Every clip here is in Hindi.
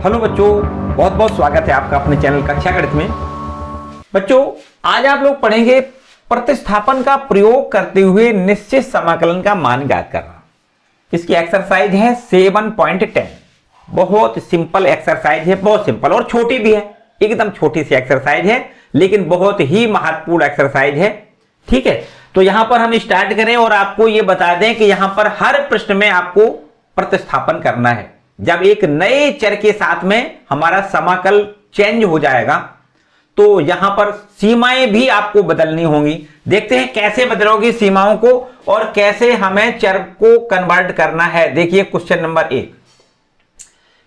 हेलो बच्चों, बहुत बहुत स्वागत है आपका अपने चैनल कक्षा गणित में। बच्चों, आज आप लोग पढ़ेंगे प्रतिस्थापन का प्रयोग करते हुए निश्चित समाकलन का मान ज्ञात करना। इसकी एक्सरसाइज है 7.10। बहुत सिंपल एक्सरसाइज है, बहुत सिंपल और छोटी भी है, एकदम छोटी सी एक्सरसाइज है लेकिन बहुत ही महत्वपूर्ण एक्सरसाइज है। ठीक है, तो यहां पर हम स्टार्ट करें और आपको यह बता दें कि यहां पर हर प्रश्न में आपको प्रतिस्थापन करना है। जब एक नए चर के साथ में हमारा समाकल चेंज हो जाएगा तो यहां पर सीमाएं भी आपको बदलनी होंगी। देखते हैं कैसे बदलोगी सीमाओं को और कैसे हमें चर को कन्वर्ट करना है। देखिए क्वेश्चन नंबर 1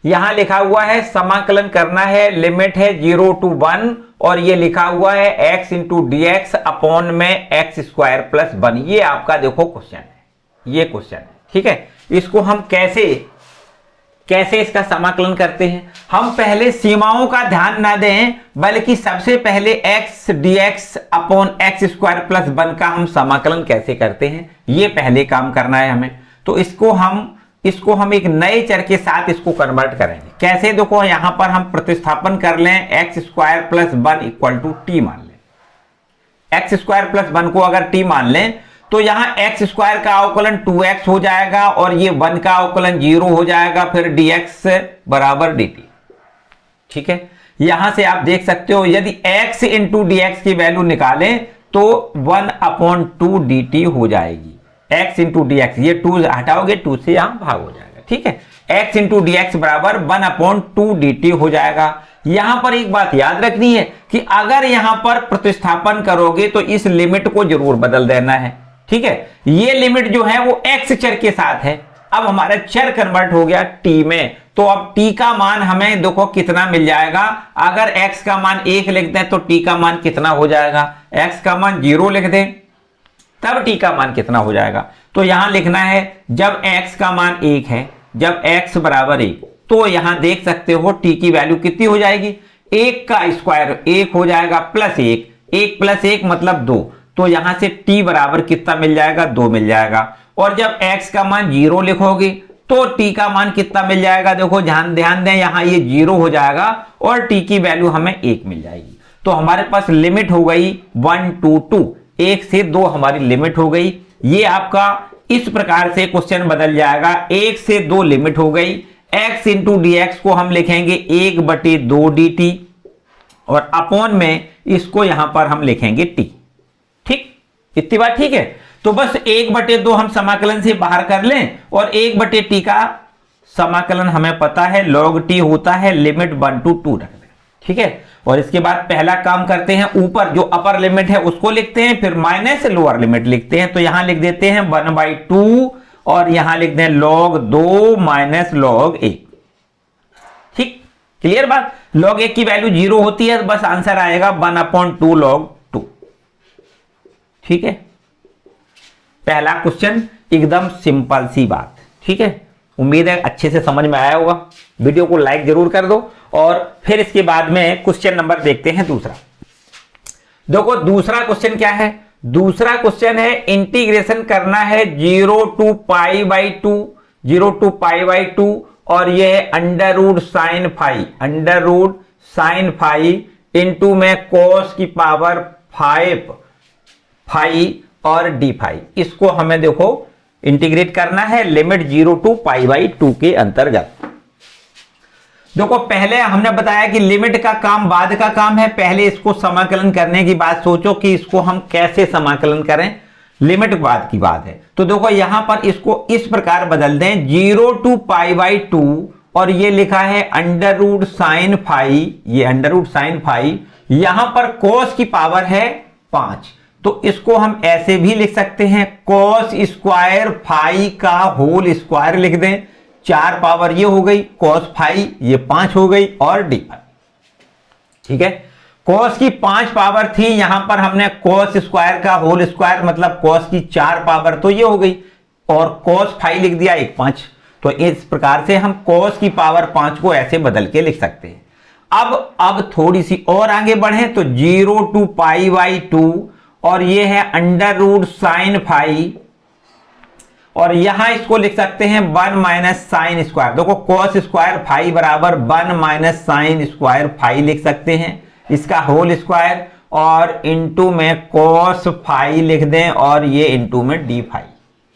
यहां लिखा हुआ है समाकलन करना है, लिमिट है 0 to 1 और ये लिखा हुआ है x into D x upon में एक्स स्क्वायर प्लस 1। ये आपका देखो क्वेश्चन है, ये क्वेश्चन है। ठीक है, इसको हम कैसे इसका समाकलन करते हैं। हम पहले सीमाओं का ध्यान ना दें बल्कि सबसे पहले x dx upon x square plus 1 का हम समाकलन कैसे करते हैं ये पहले काम करना है हमें। तो इसको हम एक नए चर के साथ इसको कन्वर्ट करेंगे। कैसे, देखो यहां पर हम प्रतिस्थापन कर लें x square plus 1 equal to t मान लें। एक्स स्क्वायर प्लस 1 को अगर टी मान लें तो यहां एक्स स्क्वायर का अवकलन 2x हो जाएगा और ये 1 का अवकलन 0 हो जाएगा, फिर dx बराबर dt। ठीक है, यहां से आप देख सकते हो यदि x इंटू डी एक्स की वैल्यू निकालें तो 1/2 dt हो जाएगी। x इंटू डी एक्स, ये 2 हटाओगे 2 से यहां भाग हो जाएगा। ठीक है, x इंटू डी एक्स बराबर 1/2 dt हो जाएगा। यहां पर एक बात याद रखनी है कि अगर यहां पर प्रतिस्थापन करोगे तो इस लिमिट को जरूर बदल देना है। ठीक है, ये लिमिट जो है वो x चर के साथ है। अब हमारा चर कन्वर्ट हो गया t में, तो अब t का मान हमें देखो कितना मिल जाएगा। अगर x का मान 1 लिख दें तो t का मान कितना हो जाएगा, x का मान 0 लिख दें तब t का मान कितना हो जाएगा। तो यहां लिखना है जब x का मान 1 है, जब x बराबर 1, तो यहां देख सकते हो t की वैल्यू कितनी हो जाएगी, 1 का स्क्वायर 1 हो जाएगा प्लस 1 प्लस 1 मतलब 2, तो यहां से t बराबर कितना मिल जाएगा, 2 मिल जाएगा। और जब x का मान 0 लिखोगे तो t का मान कितना मिल जाएगा, देखो ध्यान दें यहां ये 0 हो जाएगा और t की वैल्यू हमें 1 मिल जाएगी। तो हमारे पास लिमिट हो गई 1 to 2, 1 से 2 हमारी लिमिट हो गई। ये आपका इस प्रकार से क्वेश्चन बदल जाएगा, 1 से 2 लिमिट हो गई। x इंटू डी एक्स को हम लिखेंगे 1/2 dt और अपॉन में इसको यहां पर हम लिखेंगे t। ठीक, इतनी बात ठीक है। तो बस 1/2 हम समाकलन से बाहर कर लें और 1/t का समाकलन हमें पता है log t होता है, लिमिट 1 to 2 रख दें। ठीक है, और इसके बाद पहला काम करते हैं, ऊपर जो अपर लिमिट है उसको लिखते हैं, फिर माइनस लोअर लिमिट लिखते हैं। तो यहां लिख देते हैं 1/2 और यहां लिख दें log 2 माइनस log 1। ठीक, क्लियर बात। log 1 की वैल्यू 0 होती है, बस आंसर आएगा 1/2 log 2। ठीक है, पहला क्वेश्चन एकदम सिंपल सी बात। ठीक है, उम्मीद है अच्छे से समझ में आया होगा। वीडियो को लाइक जरूर कर दो और फिर इसके बाद में क्वेश्चन नंबर देखते हैं दूसरा। देखो दूसरा क्वेश्चन क्या है, दूसरा क्वेश्चन है इंटीग्रेशन करना है 0 to π/2 और ये है अंडर साइन फाई इंटू में cos की पावर 5 फाई और डी फाई। इसको हमें देखो इंटीग्रेट करना है लिमिट 0 to π/2 के अंतर्गत। देखो पहले हमने बताया कि लिमिट का काम बाद का काम है, पहले इसको समाकलन करने की बात सोचो कि इसको हम कैसे समाकलन करें, लिमिट बाद की बात है। तो देखो यहां पर इसको इस प्रकार बदल दें 0 to π/2 और ये लिखा है अंडर साइन फाई, यहां पर cos की पावर है 5, तो इसको हम ऐसे भी लिख सकते हैं cos स्क्वायर फाई का होल स्क्वायर लिख दें। 4 पावर ये हो गई, cos फाई ये 5 हो गई और डी फाई। ठीक है, cos की 5 पावर थी, यहां पर हमने cos स्क्वायर का होल स्क्वायर मतलब cos की 4 पावर तो ये हो गई और cos फाई लिख दिया 1/5। तो इस प्रकार से हम cos की पावर 5 को ऐसे बदल के लिख सकते हैं। अब थोड़ी सी और आगे बढ़े तो 0 to π/2 और ये है अंडर साइन फाई और यहां इसको लिख सकते हैं 1 माइनस साइन स्क्वायर। देखो कॉस स्क्वायर फाई बराबर 1 माइनस साइन स्क्वायर फाई लिख सकते हैं, इसका होल स्क्वायर, और इंटू में कॉस फाई लिख दें और ये इंटू में डी फाई।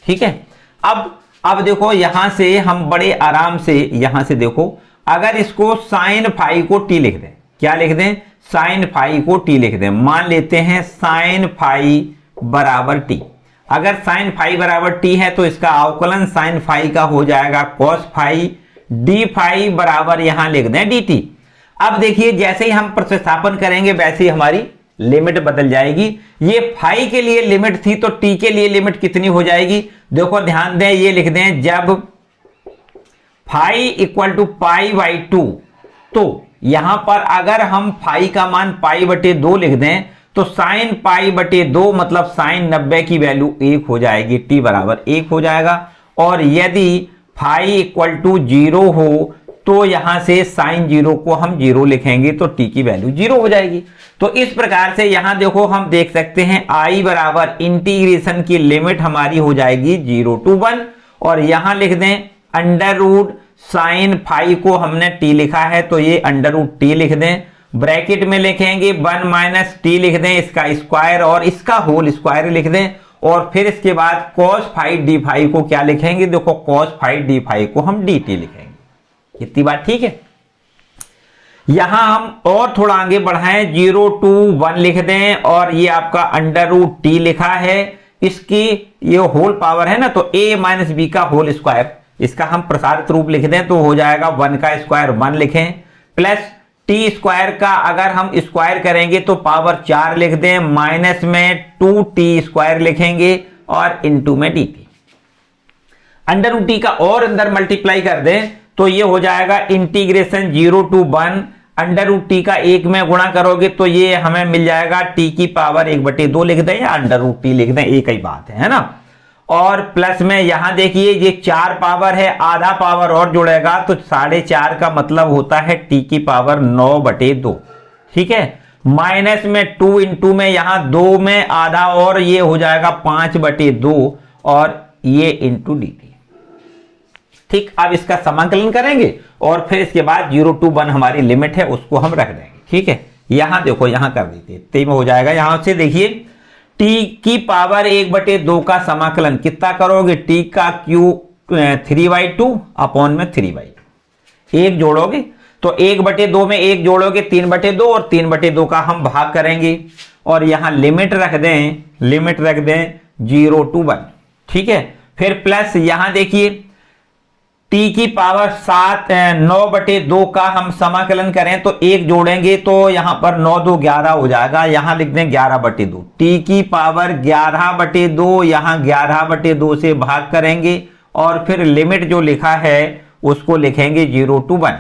ठीक है, अब देखो यहां से हम बड़े आराम से यहां से देखो, अगर इसको साइन फाई को टी लिख दें, क्या लिख दें, साइन फाई को टी लिख दें, मान लेते हैं साइन फाई बराबर टी। अगर साइन फाई बराबर टी है तो इसका अवकलन साइन फाई का हो जाएगा कॉस फाई, डी फाई बराबर यहां लिख दें डी टी। अब देखिए जैसे ही हम प्रतिस्थापन करेंगे वैसे ही हमारी लिमिट बदल जाएगी। ये फाई के लिए लिमिट थी तो टी के लिए लिमिट कितनी हो जाएगी, देखो ध्यान दें, ये लिख दें जब phi equal to pi by 2, तो यहां पर अगर हम फाई का मान पाई बटे 2 लिख दें तो साइन पाई बटे 2 मतलब साइन 90 की वैल्यू 1 हो जाएगी, टी बराबर 1 हो जाएगा। और यदि फाई इक्वल टू 0 हो तो यहां से साइन 0 को हम 0 लिखेंगे तो टी की वैल्यू 0 हो जाएगी। तो इस प्रकार से यहां देखो हम देख सकते हैं आई बराबर इंटीग्रेशन की लिमिट हमारी हो जाएगी 0 to 1, और यहां लिख दें अंडर रूट साइन फाई को हमने टी लिखा है तो ये अंडर रूट टी लिख दें, ब्रैकेट में लिखेंगे 1 माइनस टी लिख दें, इसका स्क्वायर और इसका होल स्क्वायर लिख दें, और फिर इसके बाद cos फाई डी फाई को क्या लिखेंगे, देखो cos फाई डी फाई को हम डी टी लिखेंगे। इतनी बात ठीक है। यहां हम और थोड़ा आगे बढ़ाएं, 0 to 1 लिख दें और ये आपका अंडर रूट टी लिखा है, इसकी ये होल पावर है ना, तो a माइनस बी का होल स्क्वायर, इसका हम प्रसारित रूप लिख दें तो हो जाएगा 1 का स्क्वायर 1 लिखें, प्लस टी स्क्वायर का अगर हम स्क्वायर करेंगे तो पावर 4 लिख दें, माइनस में 2t स्क्वायर लिखेंगे और इंटू में dt। अंडर रूट टी का और अंदर मल्टीप्लाई कर दें तो ये हो जाएगा integration 0 to 1, under root t का 1 में गुणा करोगे तो ये हमें मिल जाएगा टी की पावर 1/2 लिख दें या अंडर रूट टी लिख दें, एक ही बात है ना। और प्लस में यहां देखिए ये 4 पावर है, आधा पावर और जुड़ेगा तो 4.5 का मतलब होता है टी की पावर 9/2। ठीक है, माइनस में 2 इंटू में यहां 2 में आधा और ये हो जाएगा 5/2 और ये इंटू डी टी। ठीक, अब इसका समाकलन करेंगे और फिर इसके बाद 0 to 1 हमारी लिमिट है उसको हम रख देंगे। ठीक है, यहां देखो यहां कर देते हैं, हो जाएगा, यहां से देखिए टी की पावर 1/2 का समाकलन कितना करोगे, टी का क्यू 3/2 अपॉन में 3/2, 1 जोड़ोगे तो 1/2 में 1 जोड़ोगे 3/2 और 3/2 का हम भाग करेंगे और यहां लिमिट रख दें 0 to 1। ठीक है, फिर प्लस यहां देखिए टी की पावर 9/2 का हम समाकलन करें तो 1 जोड़ेंगे तो यहां पर 9 2 11 हो जाएगा, यहां लिख दें 11/2, टी की पावर 11/2, यहां 11/2 से भाग करेंगे और फिर लिमिट जो लिखा है उसको लिखेंगे 0 to 1।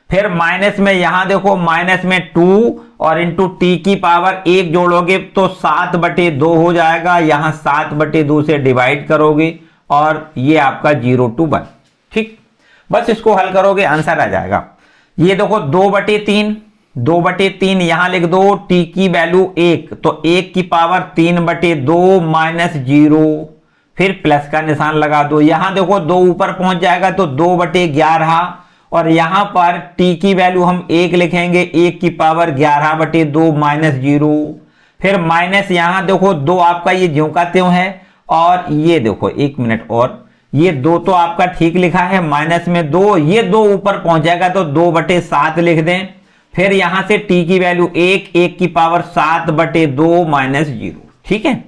फिर माइनस में यहां देखो माइनस में 2 और इंटू टी की पावर 1 जोड़ोगे तो 7/2 हो जाएगा, यहां 7/2 से डिवाइड करोगे और ये आपका 0 to 1। ठीक, बस इसको हल करोगे आंसर आ जाएगा। ये देखो 2/3 यहां लिख दो, टी की वैल्यू 1 तो 1 की पावर 3/2 माइनस 0, फिर प्लस का निशान लगा दो, यहां देखो 2 ऊपर पहुंच जाएगा तो 2/11 और यहां पर टी की वैल्यू हम 1 लिखेंगे, 1 की पावर 11/2 माइनस 0, फिर माइनस यहां देखो 2 आपका ये ज्यों का त्यों है और ये देखो 1 मिनट और ये 2 तो आपका ठीक लिखा है, माइनस में 2, ये 2 ऊपर पहुंच जाएगा तो 2/7 लिख दें, फिर यहां से टी की वैल्यू 1 की पावर 7/2 माइनस 0। ठीक है,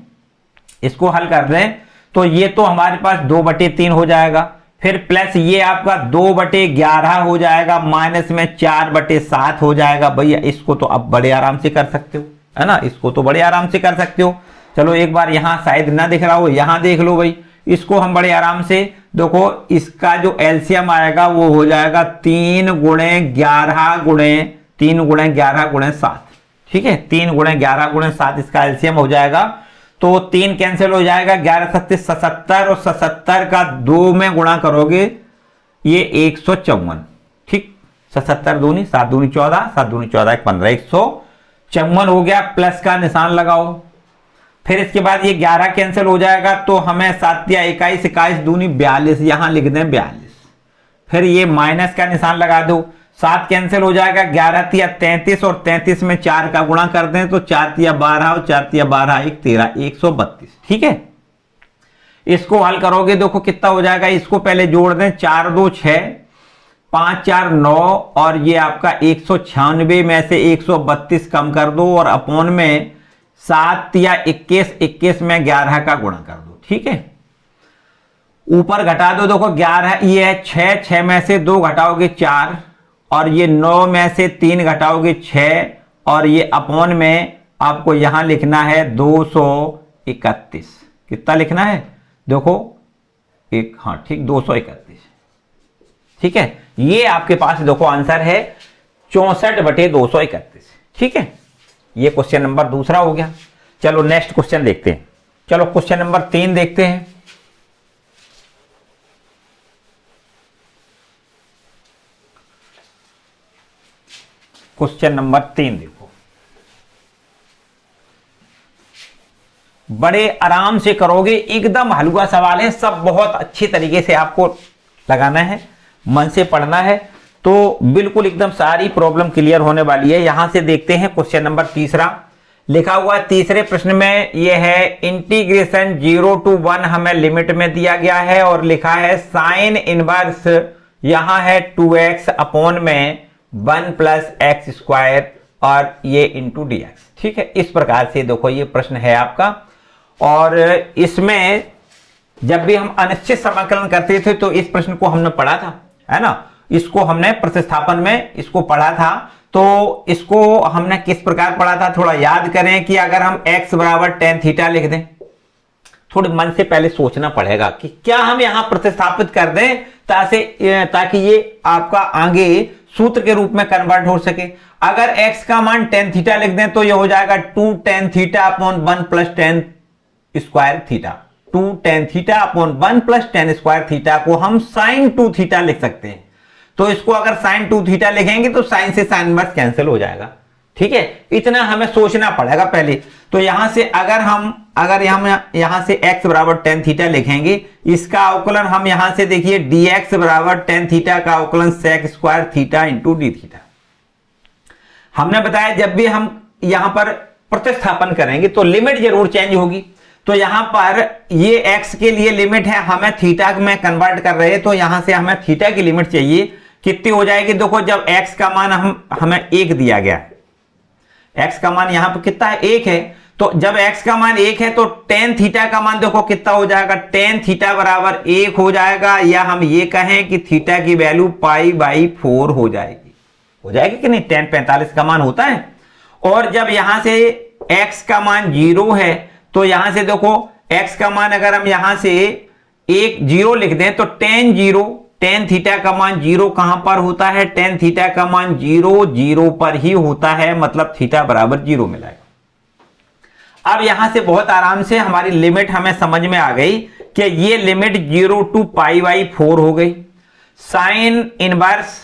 इसको हल कर दें तो ये तो हमारे पास 2/3 हो जाएगा, फिर प्लस ये आपका 2/11 हो जाएगा, माइनस में 4/7 हो जाएगा। भैया इसको तो आप बड़े आराम से कर सकते हो, है ना, इसको तो बड़े आराम से कर सकते हो। चलो एक बार यहां शायद ना दिख रहा हो, यहां देख लो भाई, इसको हम बड़े आराम से देखो, इसका जो एलसीएम आएगा वो हो जाएगा 3 गुणे 11 गुणे 7। ठीक है, 3 गुणे 11 गुणे 7 इसका एलसीएम हो जाएगा, तो 3 कैंसिल हो जाएगा, 11 7 77 और 77 का 2 में गुणा करोगे ये 154। ठीक, 77 दूनी 7 दूनी 14, 7 दूनी 14 15, 154 हो गया, प्लस का निशान लगाओ फिर इसके बाद ये 11 कैंसिल हो जाएगा तो हमें 7 या 21, 21 दूनी 42, यहां लिख दें 42। फिर ये माइनस का निशान लगा दो, 7 कैंसिल हो जाएगा, 11 तिया 33 और 33 में 4 का गुणा कर दें तो 4 तिया 12 और 4 तिया 12 1 13, 132। ठीक है, इसको हल करोगे देखो कितना हो जाएगा, इसको पहले जोड़ दें, 4 2 6, 5 4 9 और ये आपका 196 में से 132 कम कर दो और अपॉन में 7 या 21, 21 में 11 का गुणा कर दो। ठीक है, ऊपर घटा दो, देखो 11 ये है 6, 6 में से 2 घटाओगे 4 और ये 9 में से 3 घटाओगे 6 और ये अपॉन में आपको यहां लिखना है 231। कितना लिखना है देखो एक, हाँ ठीक 231। ठीक है, ये आपके पास देखो आंसर है 64/231। ठीक है, ये क्वेश्चन नंबर दूसरा हो गया। चलो नेक्स्ट क्वेश्चन देखते हैं। चलो क्वेश्चन नंबर 3 देखते हैं। क्वेश्चन नंबर 3 देखो, बड़े आराम से करोगे, एकदम हलवा सवाल है, सब बहुत अच्छी तरीके से आपको लगाना है, मन से पढ़ना है, तो बिल्कुल एकदम सारी प्रॉब्लम क्लियर होने वाली है। यहां से देखते हैं क्वेश्चन नंबर तीसरा लिखा हुआ है। तीसरे प्रश्न में यह है इंटीग्रेशन 0 to 1 हमें लिमिट में दिया गया है और लिखा है साइन इनवर्स यहां है 2x अपॉन में 1 प्लस एक्स स्क्वायर और ये इंटू dx। ठीक है, इस प्रकार से देखो ये प्रश्न है आपका। और इसमें जब भी हम अनिश्चित समाकलन करते थे तो इस प्रश्न को हमने पढ़ा था, है ना, इसको हमने प्रतिस्थापन में इसको पढ़ा था। तो इसको हमने किस प्रकार पढ़ा था, थोड़ा याद करें कि अगर हम x बराबर tan थीटा लिख दें, थोड़े मन से पहले सोचना पड़ेगा कि क्या हम यहां प्रतिस्थापित कर दें ताकि ये आपका आगे सूत्र के रूप में कन्वर्ट हो सके। अगर x का मान tan थीटा लिख दें तो ये हो जाएगा 2 tan theta upon 1 plus tan square theta. 2 tan theta upon 1 plus tan square theta को हम sin 2 थीटा लिख सकते हैं। तो इसको अगर sin 2 थीटा लिखेंगे तो sin से sin इनवर्स कैंसिल हो जाएगा। ठीक है, इतना हमें सोचना पड़ेगा पहले। तो यहां से अगर हम यहां से x बराबर tan थीटा लिखेंगे, इसका अवकलन हम यहां से देखिए dx बराबर tan थीटा का अवकलन sec square theta into D theta. हमने बताया जब भी हम यहां पर प्रतिस्थापन करेंगे तो लिमिट जरूर चेंज होगी। तो यहां पर ये x के लिए लिमिट है, हमें थीटा में कन्वर्ट कर रहे हैं, तो यहां से हमें थीटा की लिमिट चाहिए। कितनी हो जाएगी देखो, जब x का मान हमें 1 दिया गया, x का मान यहां पर कितना है 1 है, तो जब x का मान 1 है तो tan थीटा का मान देखो कितना हो जाएगा, tan थीटा बराबर 1 हो जाएगा, या हम ये कहें कि थीटा की वैल्यू π/4 हो जाएगी कि नहीं, tan 45 का मान होता है। और जब यहां से x का मान 0 है तो यहां से देखो x का मान अगर हम यहां से 0 लिख दें तो tan थीटा का मान 0 कहां पर होता है, tan थीटा का मान 0 पर ही होता है, मतलब थीटा बराबर 0 मिलेगा। अब यहां से बहुत आराम से हमारी लिमिट हमें समझ में आ गई कि ये लिमिट 0 to π/4 हो गई। साइन इनवर्स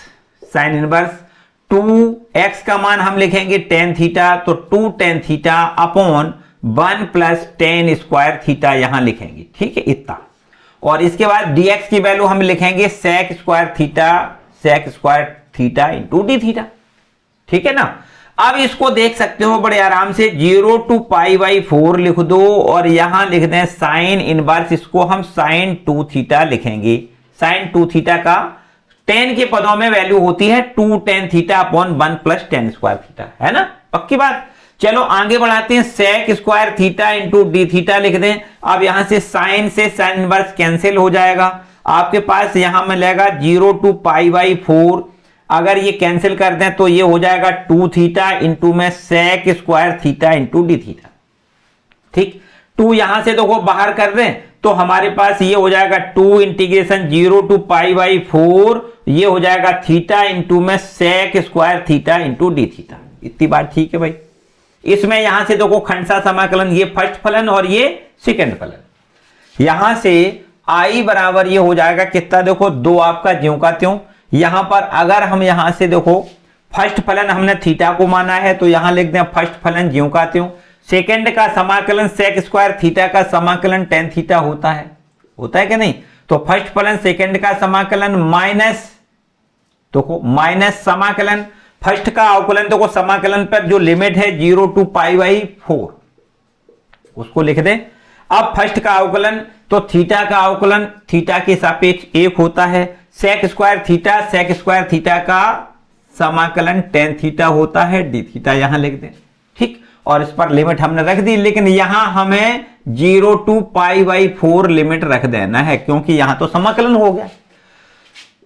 2x का मान हम लिखेंगे tan थीटा, तो 2 tan theta upon 1 plus tan square theta यहां लिखेंगे। ठीक है, इतना। और इसके बाद dx की वैल्यू हम लिखेंगे sec square theta into D theta. ठीक है ना। अब इसको देख सकते हो बड़े आराम से, 0 to π/4 लिख दो और यहां लिख दें साइन इनवर्स, इसको हम साइन 2 थीटा लिखेंगे। साइन 2 थीटा का tan के पदों में वैल्यू होती है 2 tan theta upon 1 plus tan square theta, है ना, पक्की बात। चलो आगे बढ़ाते हैं, sec square theta into D theta लिख दें। अब यहां से साइन इनवर्स कैंसिल हो जाएगा, आपके पास यहां मिलेगा 0 to π/4। अगर ये कैंसिल कर दें तो ये हो जाएगा 2 थीटा इंटू में sec square theta into D theta. ठीक, 2 यहां से देखो बाहर कर दें तो हमारे पास ये हो जाएगा 2 इंटीग्रेशन 0 to π/4, ये हो जाएगा थीटा इंटू में sec square theta into D theta. इतनी बात ठीक है भाई। इसमें यहां से देखो खंडसा समाकलन, ये फर्स्ट फलन और ये सेकंड फलन। यहां से i बराबर ये हो जाएगा कितना, देखो 2 आपका ज्यों का त्यों। यहां पर अगर हम यहां से देखो फर्स्ट फलन हमने थीटा को माना है तो यहां लिख दें फर्स्ट फलन ज्यों का त्यों। सेकेंड का समाकलन सेक स्क्वायर थीटा का समाकलन टेन थीटा होता है कि नहीं? तो फर्स्ट प्लस सेकेंड का समाकलन माइनस, देखो माइनस समाकलन फर्स्ट का अवकलन, देखो समाकलन पर जो लिमिट है 0 टू π/4 उसको लिख दें। अब फर्स्ट का अवकलन, तो थीटा का अवकलन थीटा के सापेक्ष 1 होता है, सेक स्क्वायर थीटा का समाकलन टेन थीटा होता है, डी थीटा यहां लिख दें, ठीक। और इस पर लिमिट हमने रख दी, लेकिन यहां हमें 0 टू π/4 लिमिट रख देना है, क्योंकि यहां तो समाकलन हो गया।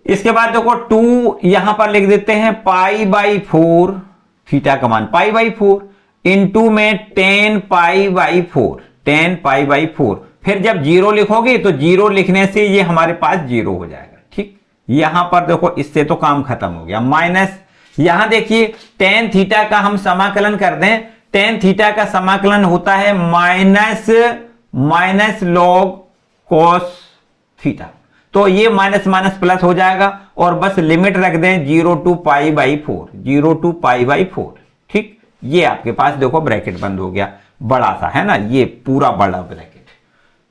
इसके बाद देखो 2 यहां पर लिख देते हैं π/4, थीटा का मान π/4 इंटू में 10 π/4, फिर जब 0 लिखोगे तो 0 लिखने से ये हमारे पास 0 हो जाएगा, ठीक। यहां पर देखो इससे तो काम खत्म हो गया। माइनस यहां देखिए टेन थीटा का हम समाकलन कर दें, टेन थीटा का समाकलन होता है माइनस लॉग कॉस थीटा, तो ये माइनस माइनस प्लस हो जाएगा और बस लिमिट रख दें 0 टू π/4, ठीक। ये आपके पास देखो ब्रैकेट बंद हो गया, बड़ा सा है ना, ये पूरा बड़ा ब्रैकेट,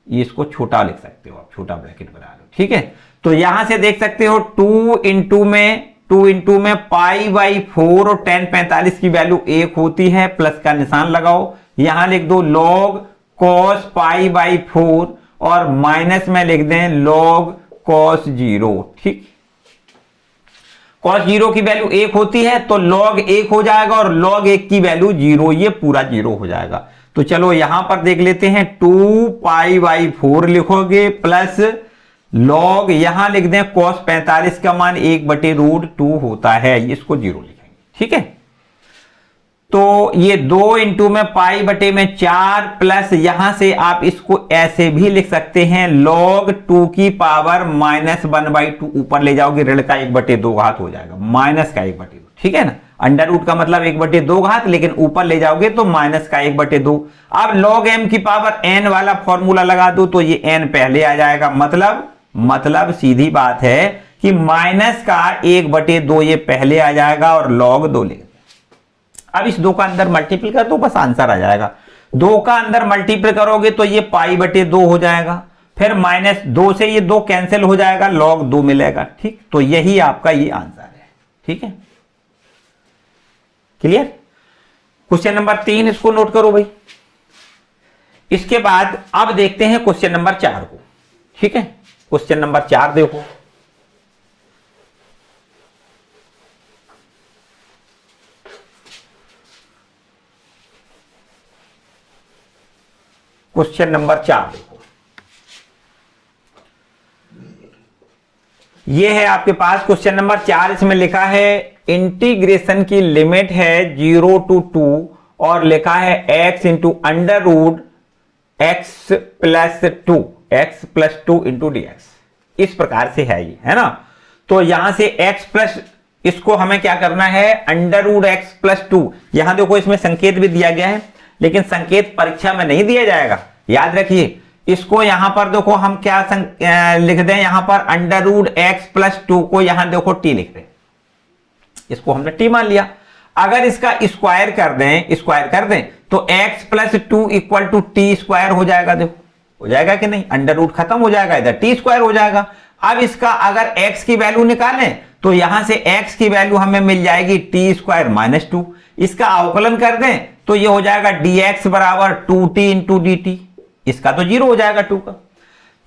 ये इसको छोटा लिख सकते हो आप, छोटा ब्रैकेट बना लो, ठीक है। तो यहां से देख सकते हो 2 इंटू में π/4 और 10 45 की वैल्यू 1 होती है, प्लस का निशान लगाओ, यहां लिख दो log cos π/4 और माइनस में लिख दें log cos 0, ठीक। cos 0 की वैल्यू 1 होती है तो log 1 हो जाएगा और log 1 की वैल्यू 0, ये पूरा 0 हो जाएगा। तो चलो यहां पर देख लेते हैं 2 π/4 लिखोगे प्लस log यहां लिख दें cos 45 का मान 1/√2 होता है, इसको 0 लिखेंगे, ठीक है। तो ये 2 इंटू में π/4 प्लस यहां से आप इसको ऐसे भी लिख सकते हैं log 2 की पावर -1/2, ऊपर ले जाओगे ऋण का 1/2 घात हो जाएगा, माइनस का 1/2, ठीक है ना। अंडर रूट का मतलब 1/2 घात, लेकिन ऊपर ले जाओगे तो माइनस का 1/2। अब log m की पावर n वाला फॉर्मूला लगा दो तो ये n पहले आ जाएगा, मतलब सीधी बात है कि माइनस का 1/2 ये पहले आ जाएगा और log 2 ले। अब इस 2 का अंदर मल्टीपल कर दो, बस आंसर आ जाएगा। 2 का अंदर मल्टीपल करोगे तो ये π/2 हो जाएगा, फिर -2 से ये 2 कैंसिल हो जाएगा, log 2 मिलेगा, ठीक। तो यही आपका ये आंसर है, ठीक है, क्लियर। क्वेश्चन नंबर 3 इसको नोट करो भाई। इसके बाद अब देखते हैं क्वेश्चन नंबर 4 को, ठीक है। क्वेश्चन नंबर 4 देखो, क्वेश्चन नंबर 4 देखो, ये है आपके पास क्वेश्चन नंबर 4। इसमें लिखा है इंटीग्रेशन की लिमिट है 0 टू 2 और लिखा है x into under root x plus 2 into dx, इस प्रकार से है ये, है ना। तो यहां से x प्लस, इसको हमें क्या करना है, अंडर रूट x प्लस 2। यहां देखो इसमें संकेत भी दिया गया है, लेकिन संकेत परीक्षा में नहीं दिया जाएगा, याद रखिए। इसको यहां पर देखो हम क्या लिख दें, यहां पर अंडर रूट x प्लस 2 को यहां देखो t लिख दें, इसको हमने t मान लिया। अगर इसका स्क्वायर कर दें तो x plus 2 equal to T square हो जाएगा, देखो हो जाएगा कि नहीं, अंडर रूट खत्म हो जाएगा, इधर टी स्क्वायर हो जाएगा। अब इसका अगर x की वैल्यू निकालें तो यहां से x की वैल्यू हमें मिल जाएगी टी स्क्वायर माइनस 2, इसका अवकलन कर दें तो ये हो जाएगा dx बराबर 2t इंटू dt, इसका तो 0 हो जाएगा 2 का।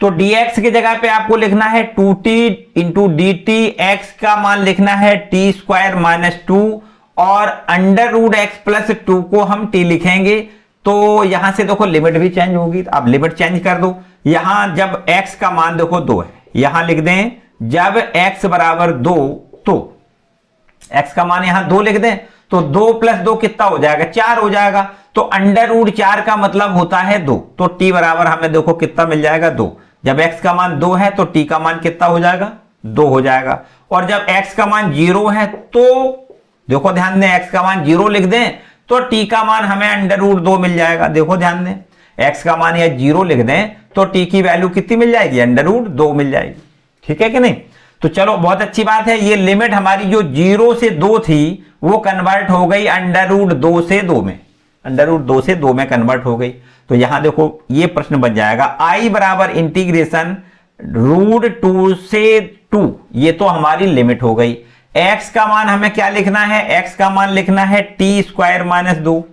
तो dx की जगह पे आपको लिखना है 2t इंटू dt, x का मान लिखना है टी स्क्वायर माइनस 2 और अंडर रूट x प्लस 2 को हम t लिखेंगे। तो यहां से देखो लिमिट भी चेंज होगी, अब लिमिट चेंज कर दो। यहां जब x का मान देखो 2 है, यहां लिख दें जब x बराबर 2 तो x का मान यहां 2 लिख दें तो 2 प्लस 2 कितना हो जाएगा, 4 हो जाएगा। तो अंडर रूट 4 का मतलब होता है 2, तो t बराबर हमें देखो कितना मिल जाएगा 2। जब x का मान 2 है तो t का मान कितना हो जाएगा, 2 हो जाएगा। और जब x का मान 0 है तो देखो ध्यान दें, x का मान 0 लिख दें तो t का मान हमें अंडर रूट 2 मिल जाएगा। देखो ध्यान दें, x का मान या 0 लिख दें तो t की वैल्यू कितनी मिल जाएगी, अंडर रूट 2 मिल जाएगी, ठीक है कि नहीं। तो चलो बहुत अच्छी बात है, ये लिमिट हमारी जो 0 से 2 थी वो कन्वर्ट हो गई अंडर रूट 2 से 2 में, √2 से 2 में कन्वर्ट हो गई। तो यहां देखो ये प्रश्न बन जाएगा I बराबर इंटीग्रेशन √2 से 2, ये तो हमारी लिमिट हो गई। x का मान हमें क्या लिखना है, x का मान लिखना है t² - 2।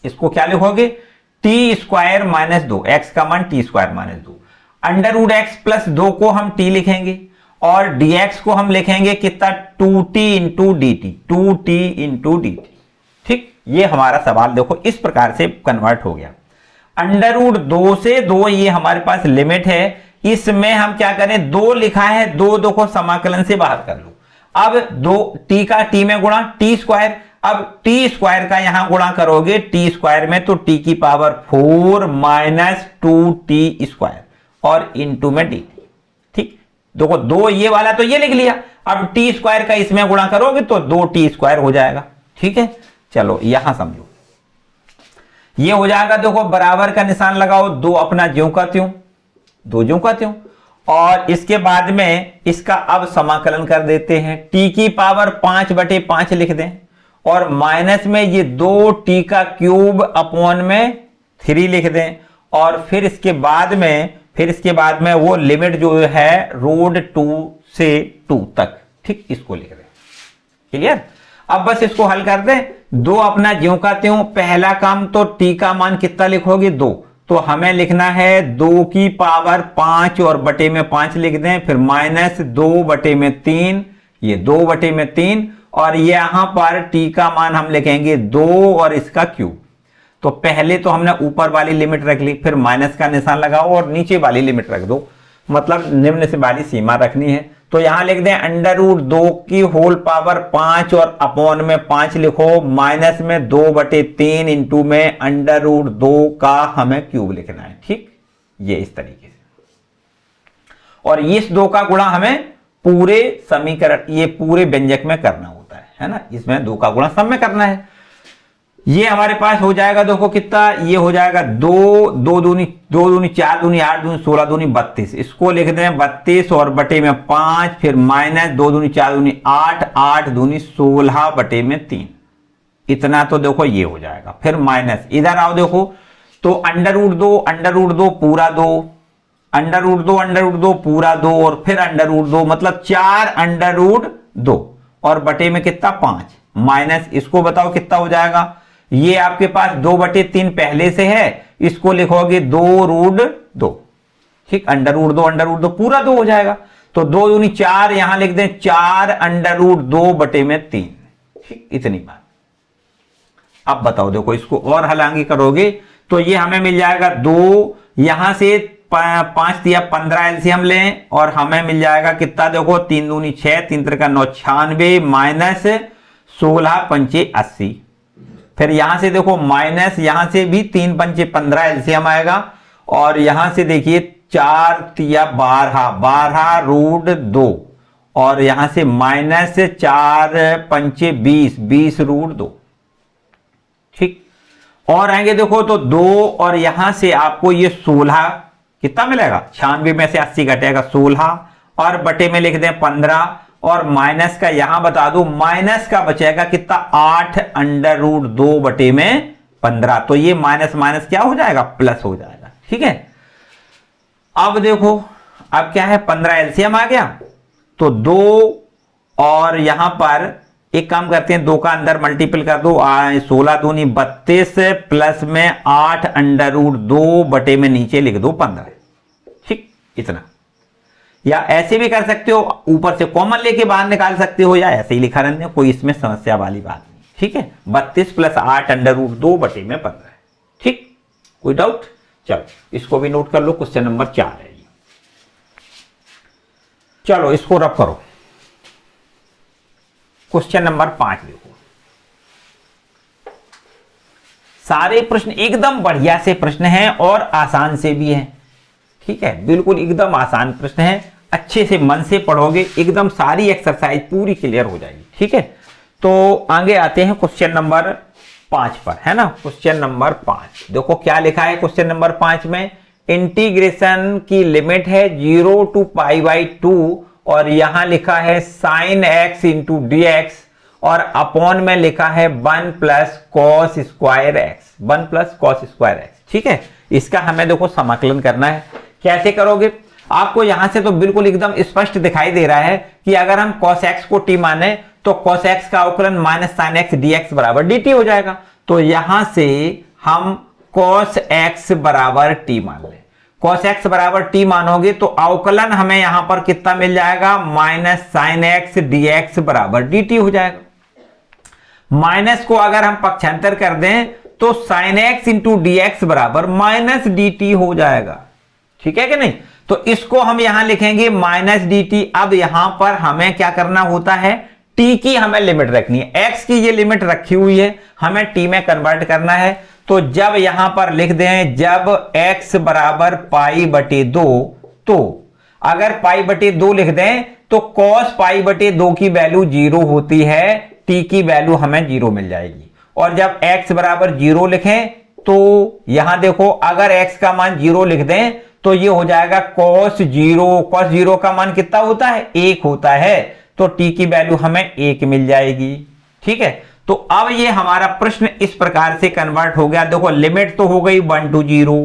इसको क्या लिखोगे, t² - 2, x का मान t² - 2। √x + 2 को हम t लिखेंगे और dx को हम लिखेंगे कितना, 2t × dt, 2t × dt। ठीक, ये हमारा सवाल देखो इस प्रकार से कन्वर्ट हो गया। √2 से 2 ये हमारे पास लिमिट है, इसमें हम क्या करें, 2 लिखा है, 2 को समाकलन से बाहर कर लो। अब 2 t का t में गुणा, t², अब t² का यहां गुणा करोगे t² में, तो t की पावर 4 - 2t² और इंटू में dt। ठीक, देखो 2 ये वाला तो ये लिख लिया, अब t² का इसमें गुणा करोगे तो 2t² हो जाएगा। ठीक है, चलो यहां समझो, ये हो जाएगा। देखो बराबर का निशान लगाओ, 2 अपना ज्यों का त्यों, 2 ज्यों का त्यों, और इसके बाद में इसका अब समाकलन कर देते हैं। t की पावर 5/5 लिख दें और माइनस में ये 2t का क्यूब अपॉन में 3 लिख दें, और फिर इसके बाद में वो लिमिट जो है √2 से 2 तक, ठीक, इसको लिख दें। क्लियर, अब बस इसको हल कर दें। 2 अपना ज्यों का त्यों, पहला काम तो t का मान कितना लिखोगे, 2, तो हमें लिखना है 2 की पावर 5 और बटे में 5 लिख दें, फिर -2/3, ये 2/3, और यहां पर t का मान हम लिखेंगे 2 और इसका क्यूब। तो पहले तो हमने ऊपर वाली लिमिट रख ली, फिर माइनस का निशान लगाओ और नीचे वाली लिमिट रख दो, मतलब निम्न से वाली सीमा रखनी है। तो यहां लिख दें √2 की होल पावर 5 और अपॉन में 5 लिखो, माइनस में 2/3 इंटू में √2 का हमें क्यूब लिखना है। ठीक, ये इस तरीके से, और इस 2 का गुणा हमें पूरे समीकरण, ये पूरे व्यंजक में करना होता है ना, इसमें 2 का गुणा सब में करना है। ये हमारे पास हो जाएगा, देखो कितना, ये हो जाएगा 2 दूनी 4 दूनी 8 दूनी 16 दूनी 32, इसको लिख दें 32 और बटे में 5, फिर -2 दूनी 4 दूनी 8, 8 दूनी 16/3, इतना तो देखो ये हो जाएगा। फिर माइनस, इधर आओ देखो, तो √2 पूरा 2, √2 पूरा 2, और फिर √2 मतलब 4 √2 और बटे में कितना 5, माइनस इसको बताओ कितना हो जाएगा। ये आपके पास 2/3 पहले से है, इसको लिखोगे 2√2। ठीक, √2 पूरा 2 हो जाएगा, तो 2 दूनी 4, यहां लिख दें 4 √2/3। ठीक, इतनी बात। अब बताओ, देखो इसको और हल आगे करोगे तो ये हमें मिल जाएगा 2, यहां से 5 दिया 15 एलसीएम लें, और हमें मिल जाएगा कितना, देखो 3 दूनी 6, 3 3 9 96, माइनस 16 पंचे 80। फिर यहां से देखो माइनस, यहां से भी 3 पंचे 15 एलसीएम आएगा, और यहां से देखिए 4 तिया 12 √2, और यहां से माइनस 4 पंचे 20 √2। ठीक, और आएंगे देखो तो 2, और यहां से आपको ये 16 कितना मिलेगा, 96 में से 80 घटेगा 16, और बटे में लिख दें 15, और माइनस का यहां बता दो, माइनस का बचेगा कितना, 8 √2/15, तो ये माइनस माइनस क्या हो जाएगा, प्लस हो जाएगा। ठीक है, अब देखो, अब क्या है, 15 एलसीएम आ गया, तो 2, और यहां पर एक काम करते हैं, 2 का अंदर मल्टीपल कर दो, 16 दूनी 32 प्लस में 8 √2 बटे में नीचे लिख दो 15। ठीक, इतना, या ऐसे भी कर सकते हो, ऊपर से कॉमन लेके बाहर निकाल सकते हो, या ऐसे ही लिखा रहने, कोई इसमें समस्या वाली बात नहीं। ठीक है, 32 + 8 √2 बटे में 15। ठीक, कोई डाउट? चलो इसको भी नोट कर लो, क्वेश्चन नंबर 4 है। चलो इसको रब करो, क्वेश्चन नंबर 5 देखो। सारे प्रश्न एकदम बढ़िया से प्रश्न हैं और आसान से भी हैं। ठीक है, बिल्कुल एकदम आसान प्रश्न है, अच्छे से मन से पढ़ोगे एकदम सारी एक्सरसाइज पूरी क्लियर हो जाएगी। ठीक है, तो आगे आते हैं क्वेश्चन नंबर 5 पर, है ना। क्वेश्चन नंबर 5 देखो क्या लिखा है क्वेश्चन नंबर 5 में, इंटीग्रेशन की लिमिट है 0 to π/2, और यहां लिखा है sin x × dx, और अपॉन में लिखा है 1 plus cos square x, 1 plus cos square x. ठीक है, इसका हमें देखो समाकलन करना है। कैसे करोगे? आपको यहां से तो बिल्कुल एकदम स्पष्ट दिखाई दे रहा है कि अगर हम cos x को t माने तो cos x का अवकलन माइनस साइन एक्स dx बराबर dt हो जाएगा। तो यहां से हम cos x बराबर t मान लें। cos x बराबर t मानोगे तो अवकलन हमें यहां पर कितना मिल जाएगा? माइनस साइन एक्स dx बराबर dt हो जाएगा। माइनस को अगर हम पक्षांतर कर दें तो साइन एक्स इंटू dx बराबर माइनस dt हो जाएगा। ठीक है कि नहीं? तो इसको हम यहां लिखेंगे माइनस dt। अब यहां पर हमें क्या करना होता है? t की हमें लिमिट रखनी है। x की ये लिमिट रखी हुई है, हमें t में कन्वर्ट करना है। तो जब यहां पर लिख दें, जब x बराबर पाई बटे 2, तो अगर पाई बटे 2 लिख दें तो cos पाई बटे 2 की वैल्यू 0 होती है, t की वैल्यू हमें 0 मिल जाएगी। और जब x बराबर 0 लिखें तो यहां देखो, अगर x का मान 0 लिख दें तो ये हो जाएगा cos 0। cos 0 का मान कितना होता है? 1 होता है। तो t की वैल्यू हमें 1 मिल जाएगी। ठीक है, तो अब ये हमारा प्रश्न इस प्रकार से कन्वर्ट हो गया। देखो लिमिट तो हो गई 1 to 0,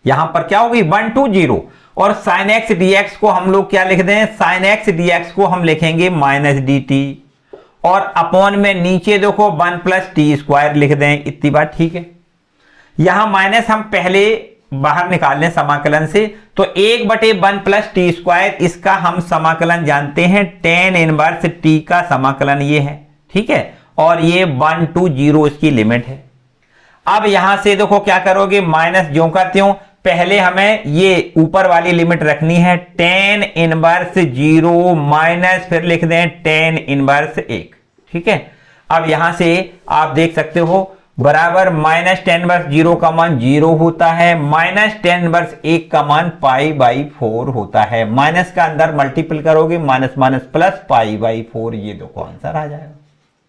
यहां पर क्या हो गई? 1 to 0। और sin x dx को हम लोग क्या लिख दें? sin x dx को हम लिखेंगे माइनस dt। और अपॉन में नीचे देखो 1 प्लस टी स्क्वायर लिख दें। इतनी बात ठीक है। यहां माइनस हम पहले बाहर निकाल लें समाकलन से, तो 1/1 प्लस टी स्क्वायर, इसका हम समाकलन जानते हैं, tan इनवर्स टी का समाकलन ये है। ठीक है, और ये 1 to 0 इसकी लिमिट है। अब यहां से देखो क्या करोगे? माइनस ज्यों का त्यों, पहले हमें ये ऊपर वाली लिमिट रखनी है, tan इनवर्स 0 माइनस फिर लिख दें tan इनवर्स 1। ठीक है, अब यहां से आप देख सकते हो बराबर माइनस tan इनवर्स 0 का मान 0 होता है, माइनस tan इनवर्स 1 का मान π/4 होता है। माइनस का अंदर मल्टीपल करोगे, माइनस माइनस प्लस π/4, ये देखो आंसर आ जाएगा।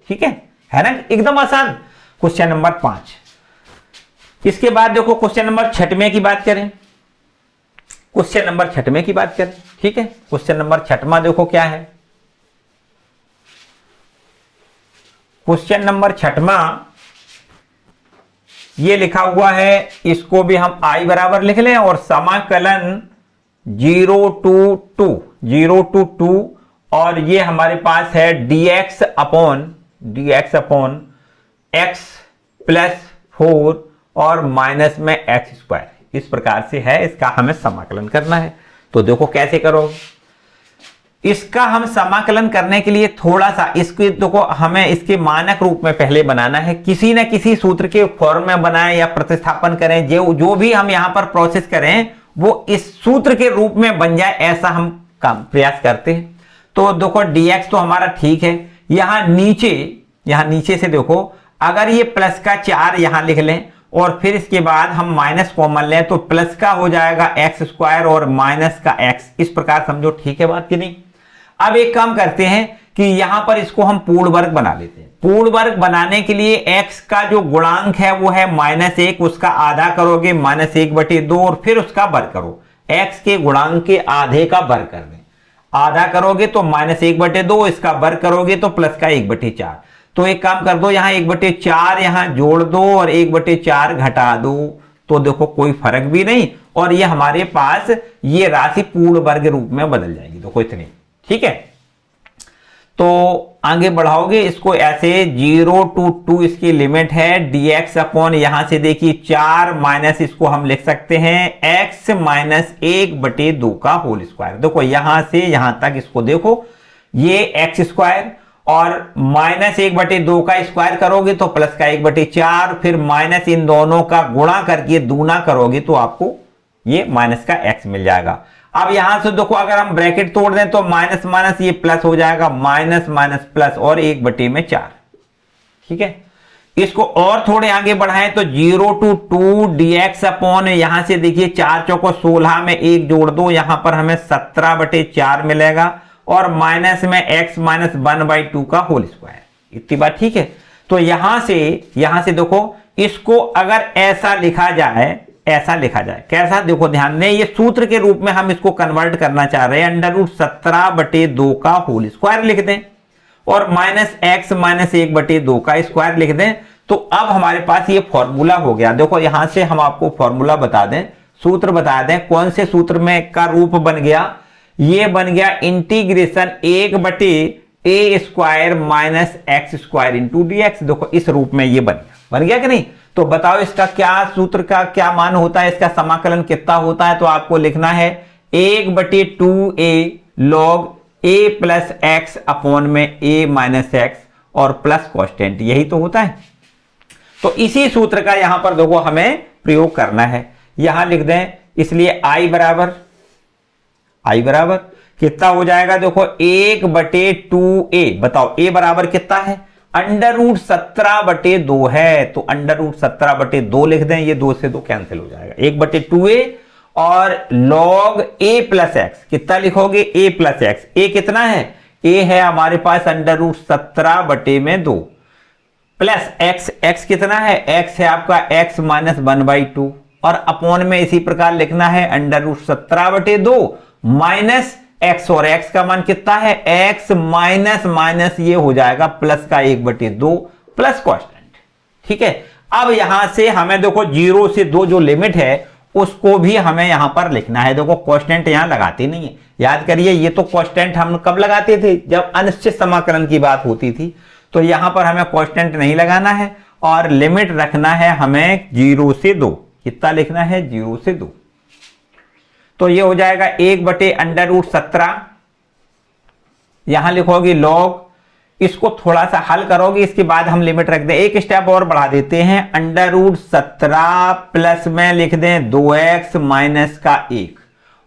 ठीक है ना? एकदम आसान। Question number 5। इसके बाद देखो क्वेश्चन नंबर 6 की बात करें। क्वेश्चन नंबर 6 की बात करें। ठीक है, क्वेश्चन नंबर 6 देखो क्या है। क्वेश्चन नंबर 6 ये लिखा हुआ है, इसको भी हम i बराबर लिख लें और समाकलन 0 to 2 और ये हमारे पास है dx अपॉन x प्लस 4 और माइनस में x स्क्वायर। इस प्रकार से है, इसका हमें समाकलन करना है। तो देखो कैसे करोगे इसका। हम समाकलन करने के लिए थोड़ा सा इसके देखो, हमें इसके मानक रूप में पहले बनाना है। किसी न किसी सूत्र के फॉर्म में बनाएं या प्रतिस्थापन करें, जो भी हम यहां पर प्रोसेस करें वो इस सूत्र के रूप में बन जाए, ऐसा हम काम प्रयास करते हैं। तो देखो dx तो हमारा ठीक है। यहां नीचे से देखो, अगर ये प्लस का 4 यहां लिख लें और फिर इसके बाद हम माइनस कॉमन लें तो प्लस का हो जाएगा एक्स स्क्वायर और माइनस का एक्स। इस प्रकार समझो। ठीक है बात कि नहीं? अब एक काम करते हैं कि यहां पर इसको हम पूर्ण वर्ग बना लेते हैं। पूर्ण वर्ग बनाने के लिए x का जो गुणांक है वो है -1, उसका आधा करोगे -1/2 और फिर उसका वर्ग करो। x के गुणांक के आधे का वर्ग कर दें, आधा करोगे तो -1/2, इसका वर्ग करोगे तो प्लस का 1/4। तो एक काम कर दो, यहां 1/4 यहां जोड़ दो और 1/4 घटा दो, तो देखो कोई फर्क भी नहीं और ये हमारे पास ये राशि पूर्ण वर्ग रूप में बदल जाएगी। देखो इतनी। ठीक है, तो आगे बढ़ाओगे इसको ऐसे 0 to 2 इसकी लिमिट है, dx अपॉन यहां से देखिए 4 माइनस इसको हम लिख सकते हैं x माइनस 1/2 का होल स्क्वायर। देखो यहां से यहां तक इसको देखो, ये एक्स स्क्वायर और माइनस 1/2 का स्क्वायर करोगे तो प्लस का 1/4, फिर माइनस इन दोनों का गुणा करके दूना करोगे तो आपको ये माइनस का x मिल जाएगा। अब यहां से देखो, अगर हम ब्रैकेट तोड़ दें तो माइनस माइनस ये प्लस हो जाएगा, माइनस माइनस प्लस और 1/4। ठीक है, इसको और थोड़े आगे बढ़ाएं तो 0 to 2 dx अपॉन यहां से देखिए 4 चौको 16 में 1 जोड़ दो, यहां पर हमें 17/4 मिलेगा और माइनस में x माइनस 1/2 का होल स्क्वायर। इतनी बात ठीक है। तो यहां से देखो, इसको अगर ऐसा लिखा जाए कैसा, देखो ध्यान दें, ये सूत्र के रूप में हम इसको कन्वर्ट करना चाह रहे हैं, √17/2 का होल स्क्वायर लिख दें और माइनस एक्स माइनस 1/2 का स्क्वायर लिख दें। तो अब हमारे पास ये फॉर्मूला हो गया। देखो यहां से हम आपको फॉर्मूला बता दें, सूत्र बता दें, कौन से सूत्र में का रूप बन गया, ये बन गया integration 1/a² minus x² into dx। देखो इस रूप में ये बन गया कि नहीं। तो बताओ इसका क्या सूत्र का क्या मान होता है, इसका समाकलन कितना होता है। तो आपको लिखना है 1/2a log a plus x upon में a माइनस एक्स और प्लस कॉन्स्टेंट, यही तो होता है। तो इसी सूत्र का यहां पर देखो हमें प्रयोग करना है। यहां लिख दें, इसलिए i बराबर कितना हो जाएगा, देखो 1/2a। बताओ a बराबर कितना है, √17/2 है। तो √17/2 लिख दें, ये 2 से 2 कैंसिल हो जाएगा, 1/2a और log a प्लस एक्स कितना लिखोगे, a प्लस एक्स। a कितना है, a है हमारे पास √17/2 प्लस x कितना है, x है आपका x माइनस 1/2 और अपॉन में इसी प्रकार लिखना है √17/2 माइनस x, और x का मान कितना है, x माइनस ये हो जाएगा प्लस का 1/2 प्लस कॉन्स्टेंट। ठीक है, अब यहां से हमें देखो 0 से 2 जो लिमिट है उसको भी हमें यहां पर लिखना है। देखो कॉन्स्टेंट यहां लगाते नहीं है, याद करिए ये तो कॉन्स्टेंट हम कब लगाते थे, जब अनिश्चित समाकलन की बात होती थी। तो यहां पर हमें कांस्टेंट नहीं लगाना है और लिमिट रखना है हमें 0 से 2। कितना लिखना है, 0 से 2। तो ये हो जाएगा 1/√17। यहां लिखोगे log, इसको थोड़ा सा हल करोगे, इसके बाद हम लिमिट रख दें, एक स्टेप और बढ़ा देते हैं, √17 प्लस में लिख दें 2x माइनस का 1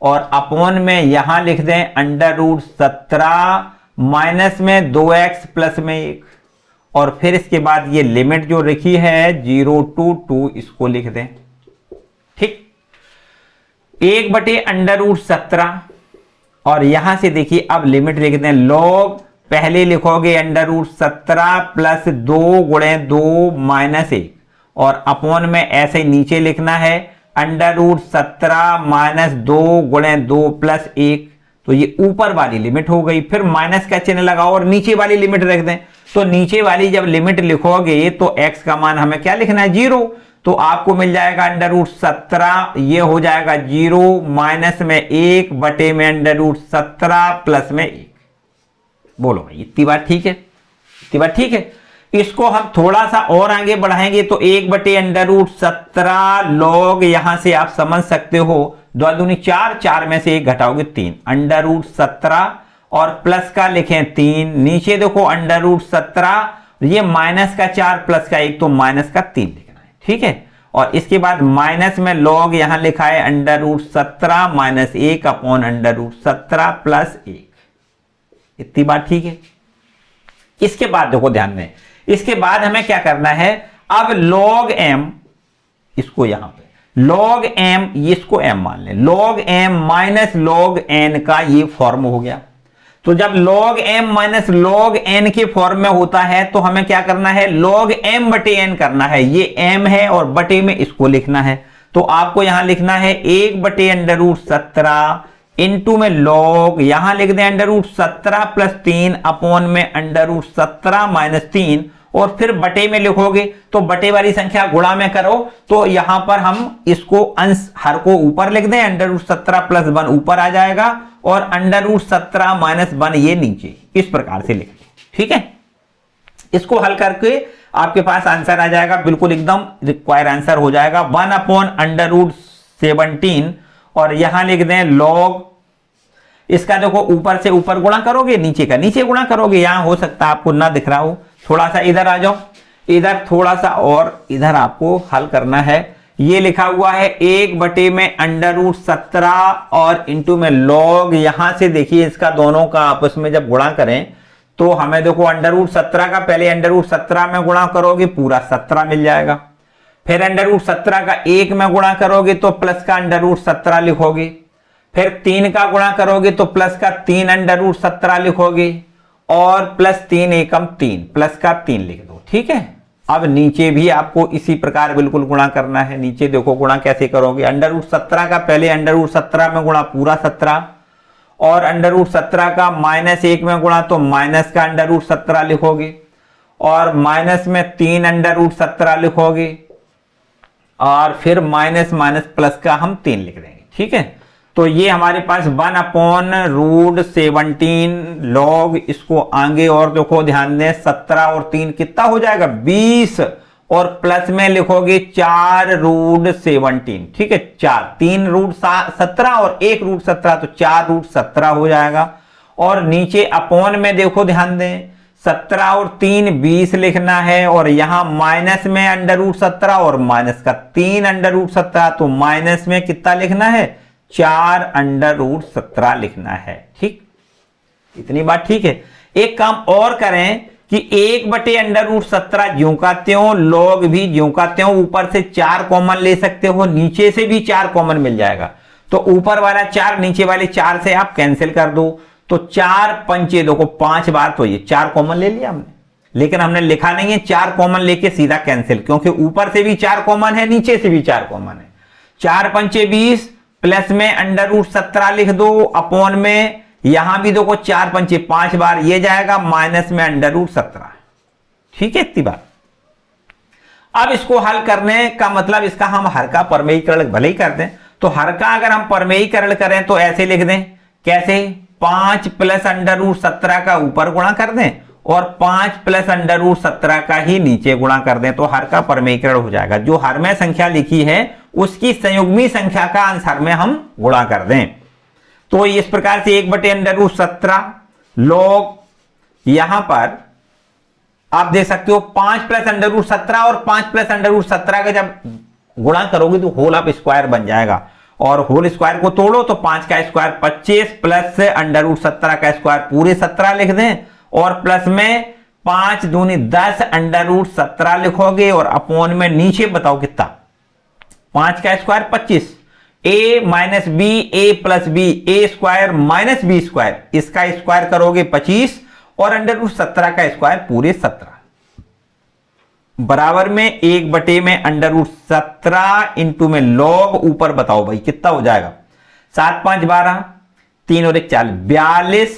और अपॉन में यहां लिख दें √17 माइनस में 2x प्लस में 1 और फिर इसके बाद ये लिमिट जो लिखी है 0 to 2 इसको लिख दें। ठीक, 1/√17 और यहां से देखिए अब लिमिट लिख दें, log पहले लिखोगे √17 प्लस 2 गुणे 2 माइनस 1 और अपॉन में ऐसे नीचे लिखना है √17 माइनस 2 गुणे 2 प्लस 1। तो ये ऊपर वाली लिमिट हो गई, फिर माइनस का चिन्ह लगाओ और नीचे वाली लिमिट रख दें। तो नीचे वाली जब लिमिट लिखोगे तो x का मान हमें क्या लिखना है, 0। तो आपको मिल जाएगा √17, ये हो जाएगा 0 माइनस में 1 बटे में √17 प्लस में 1। बोलो भाई इतनी बात ठीक है, इतनी बात ठीक है। इसको हम थोड़ा सा और आगे बढ़ाएंगे तो 1/√17 log, यहां से आप समझ सकते हो 2 दूनी 4, 4 में से 1 घटाओगे 3, √17 और प्लस का लिखें 3, नीचे देखो √17, ये माइनस का 4 प्लस का 1 तो माइनस का 3 लिखना है। ठीक है, और इसके बाद माइनस में log यहां लिखा है √17 माइनस 1 अपॉन √17 प्लस 1। इतनी बात ठीक है। इसके बाद देखो ध्यान दें, इसके बाद हमें क्या करना है, अब log m, इसको यहां पे log m, इसको m मान लें, log m minus log n का ये फॉर्म हो गया। तो जब log m minus log n के फॉर्म में होता है तो हमें क्या करना है, log m बटे n करना है। ये m है और बटे में इसको लिखना है। तो आपको यहां लिखना है 1/√17 इंटू में log, यहां लिख दें √17 प्लस 3 अपॉन में √17 माइनस 3 और फिर बटे में लिखोगे तो बटे वाली संख्या गुणा में करो। तो यहां पर हम इसको अंश हर को ऊपर लिख दें, √17 प्लस 1 ऊपर आ जाएगा और √17 माइनस 1 ये नीचे, इस प्रकार से लिख लें। ठीक है, इसको हल करके आपके पास आंसर आ जाएगा, बिल्कुल एकदम रिक्वायर आंसर हो जाएगा 1/√17 और यहां लिख दें log, इसका देखो ऊपर से ऊपर गुणा करोगे, नीचे का नीचे गुणा करोगे। यहां हो सकता है आपको ना दिख रहा हो, थोड़ा सा इधर आ जाओ, इधर थोड़ा सा और इधर आपको हल करना है। ये लिखा हुआ है 1/√17 और इंटू में log, यहां से देखिए इसका दोनों का आपस में जब गुणा करें तो हमें देखो √17 का पहले √17 में गुणा करोगे पूरा 17 मिल जाएगा, फिर √17 का 1 में गुणा करोगे तो प्लस का √17 लिखोगे, फिर 3 का गुणा करोगे तो प्लस का 3 √17 लिखोगे और प्लस 3 एकम 3 प्लस का 3 लिख दो। ठीक है, अब नीचे भी आपको इसी प्रकार बिल्कुल गुणा करना है। नीचे देखो गुणा कैसे करोगे, √17 का पहले √17 में गुणा पूरा 17 और अंडर रूट 17 का -1 में गुणा तो माइनस का अंडर रूट 17 लिखोगे, और माइनस में 3 अंडर रूट 17 लिखोगे, और फिर माइनस माइनस प्लस का हम 3 लिख देंगे। ठीक है, तो ये हमारे पास 1/√17 लॉग, इसको आगे और देखो ध्यान दें, 17 और 3 कितना हो जाएगा 20, और प्लस में लिखोगे 4√17। ठीक है, 3 रूट 17 और 1 रूट 17, तो 4√17 हो जाएगा। और नीचे अपॉन में देखो ध्यान दें, 17 और 3 20 लिखना है, और यहां माइनस में अंडर रूट 17 और माइनस का 3 अंडर रूट 17, तो माइनस में कितना लिखना है 4 अंडर रूट 17 लिखना है। ठीक, इतनी बात ठीक है। एक काम और करें कि 1/√17 ज्यों का त्यों, लॉग भी ज्यों का त्यों, ऊपर से 4 कॉमन ले सकते हो, नीचे से भी 4 कॉमन मिल जाएगा, तो ऊपर वाला 4 नीचे वाले 4 से आप कैंसिल कर दो, तो 4 पंचे देखो 5 बार, तो ये 4 कॉमन ले लिया हमने, लेकिन हमने लिखा नहीं है 4 कॉमन लेके सीधा कैंसिल, क्योंकि ऊपर से भी 4 कॉमन है, नीचे से भी 4 कॉमन है। 4 पंचे 20, प्लस में अंडर रूट 17 लिख दो, अपॉन में यहां भी देखो 4 पंचे 5 बार, ये जाएगा माइनस में अंडर रूट 17। ठीक है, इतनी बात। अब इसको हल करने का मतलब, इसका हम हर का परमेयीकरण भले ही कर दें, तो हर का अगर हम परमेयीकरण करें तो ऐसे लिख दें, कैसे 5 प्लस अंडर रूट 17 का ऊपर गुणा कर दें, और 5 प्लस अंडर रूट 17 का ही नीचे गुणा कर दें, तो हर का परमेयीकरण हो जाएगा। जो हर में संख्या लिखी है उसकी संयुग्मी संख्या का अंश हर में हम गुणा कर दें। तो इस प्रकार से 1/√17 लॉग, यहां पर आप देख सकते हो 5 प्लस अंडर रूट 17 और 5 प्लस अंडर रूट 17 का जब गुणा करोगे तो होल ऑफ स्क्वायर बन जाएगा, और होल स्क्वायर को तोड़ो तो 5 का स्क्वायर 25 प्लस अंडर रूट 17 का स्क्वायर पूरे 17 लिख दें, और प्लस में 5 दूनी 10 अंडर रूट 17 लिखोगे, और अपॉन में नीचे बताओ कितना 5 का square 25, a minus B, A plus B, A square minus B square, इसका स्क्वायर करोगे 25, और अंडर रूट 17 का स्क्वायर पूरे 17, बराबर में 1 में अंडर रूट 17 इंटू में लॉग, ऊपर बताओ भाई कितना हो जाएगा 7 5 12, 3 और 1 4, 42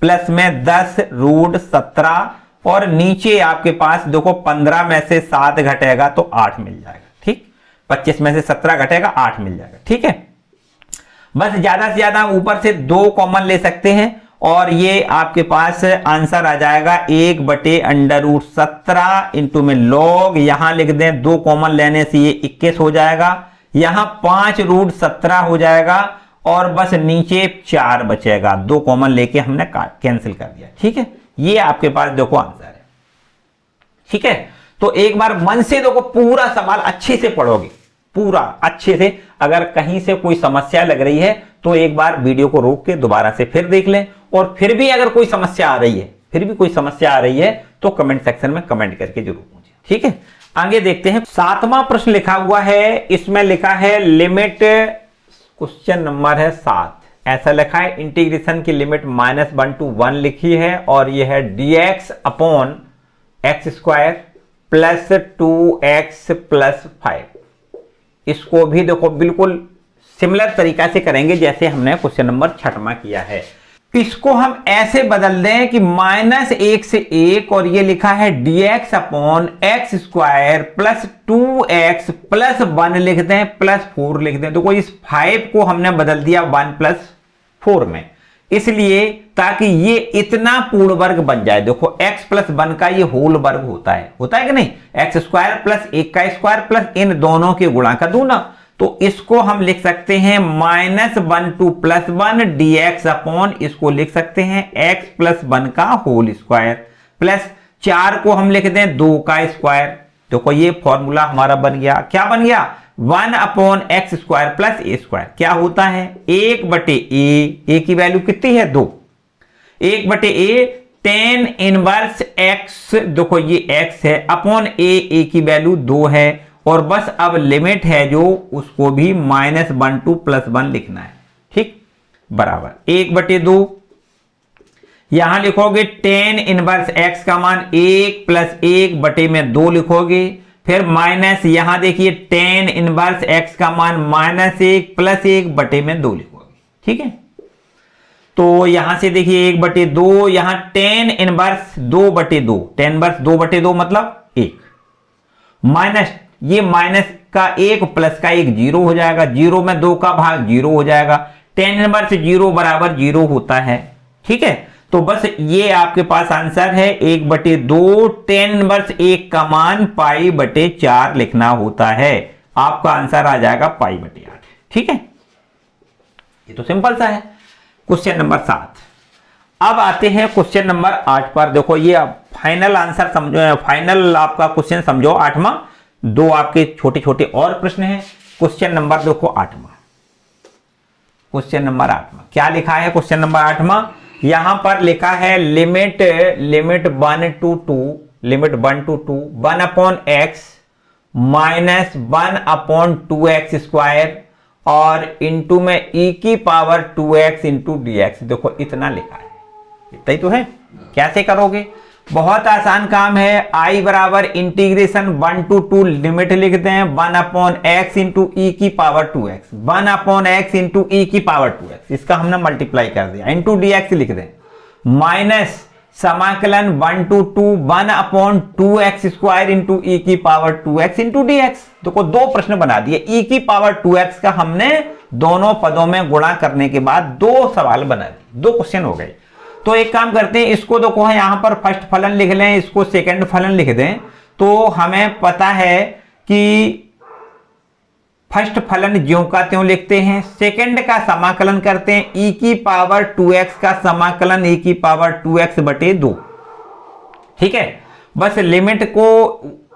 प्लस में 10 रूट 17, और नीचे आपके पास देखो 15 में से 7 घटेगा तो 8 मिल जाएगा। ठीक, 25 में से 17 घटेगा 8 मिल जाएगा। ठीक है, बस ज्यादा से ज्यादा ऊपर से 2 कॉमन ले सकते हैं, और ये आपके पास आंसर आ जाएगा 1/√17 इंटू में लॉग, यहां लिख दें 2 कॉमन लेने से ये 21 हो जाएगा, यहां 5√17 हो जाएगा, और बस नीचे 4 बचेगा, 2 कॉमन लेके हमने कैंसिल कर दिया। ठीक है, ये आपके पास देखो आंसर है। ठीक है, तो एक बार मन से देखो, पूरा सवाल अच्छे से पढ़ोगे, पूरा अच्छे से। अगर कहीं से कोई समस्या लग रही है तो एक बार वीडियो को रोक के दोबारा से फिर देख लें, और फिर भी अगर कोई समस्या आ रही है, तो कमेंट सेक्शन में कमेंट करके जरूर पूछें। ठीक है, आगे देखते हैं। 7वां प्रश्न लिखा हुआ है, इसमें लिखा है लिमिट, क्वेश्चन नंबर है 7, ऐसा लिखा है इंटीग्रेशन की लिमिट -1 to 1 लिखी है, और यह है dx upon x² plus 2x plus 5। इसको भी देखो बिल्कुल सिमिलर तरीका से करेंगे जैसे हमने क्वेश्चन नंबर 6वां किया है। इसको हम ऐसे बदल दें कि -1 से 1, और ये लिखा है dx upon x² plus 2x plus 1 लिख दें, प्लस 4 लिख दें। तो इस 5 को हमने बदल दिया 1 + 4 में, इसलिए ताकि ये इतना पूर्ण वर्ग बन जाए। देखो x + 1 का ये होल वर्ग होता है कि नहीं, x² प्लस 1 का स्क्वायर प्लस इन दोनों के गुणा का दूना। तो इसको हम लिख सकते हैं -1 to +1 dx अपॉन, इसको लिख सकते हैं x + 1 का होल स्क्वायर, प्लस 4 को हम लिख दें 2 का स्क्वायर। देखो ये फॉर्मूला हमारा बन गया, क्या बन गया 1/x² प्लस a²। क्या होता है 1/a, a की वैल्यू कितनी है 2, 1/a tan इनवर्स x, देखो ये x है, अपॉन a की वैल्यू 2 है, और बस अब लिमिट है जो उसको भी -1 to +1 लिखना है। ठीक, बराबर 1/2, यहां लिखोगे tan इनवर्स x का मान 1 + 1/2 लिखोगे, फिर माइनस यहां देखिए tan इनवर्स x का मान -1 + 1/2 लिखोगे। ठीक है, तो यहां से देखिए 1/2, यहां tan इनवर्स 2/2, tan इनवर्स 2/2 मतलब 1, माइनस ये माइनस का 1 प्लस का 1 0 हो जाएगा, 0 में 2 का भाग 0 हो जाएगा, tan इनवर्स 0 बराबर 0 होता है। ठीक है, तो बस ये आपके पास आंसर है 1/2, tan इनवर्स 1 का मान π/4 लिखना होता है। आपका आंसर आ जाएगा π/8। ठीक है, ये तो सिंपल सा है। Question number 7। अब आते हैं क्वेश्चन नंबर 8 पर। देखो ये फाइनल आंसर समझो, फाइनल आपका क्वेश्चन समझो 8वां। 2 आपके छोटे छोटे और प्रश्न हैं। क्वेश्चन नंबर देखो 8वां, क्वेश्चन नंबर 8वां क्या लिखा है? क्वेश्चन नंबर 8वां यहां पर लिखा है limit 1 to 2 1/x minus 1/2x square और इंटू में e की पावर 2x इंटू dx। देखो इतना लिखा है, इतना ही तो है। कैसे करोगे? बहुत आसान काम है। I बराबर इंटीग्रेशन 1 to 2 लिमिट लिखते हैं 1/x इंटू ई की पावर 2x, 1/x इंटू ई की पावर 2x, इसका हमने मल्टीप्लाई कर दिया, इंटू dx लिख दें, माइनस समाकलन 1 to 2 1/2x स्क्वायर इंटू ई की पावर 2x इंटू dx। देखो 2 प्रश्न बना दिए। ई की पावर 2x का हमने दोनों पदों में गुणा करने के बाद 2 सवाल बना दिए, 2 क्वेश्चन हो गए। तो एक काम करते हैं, इसको देखो यहां पर फर्स्ट फलन लिख लें, इसको सेकंड फलन लिख दें। तो हमें पता है कि फर्स्ट फलन ज्यों का त्यों लिखते हैं, सेकंड का समाकलन करते हैं, e की पावर 2x का समाकलन e की पावर 2x/2। ठीक है, बस लिमिट को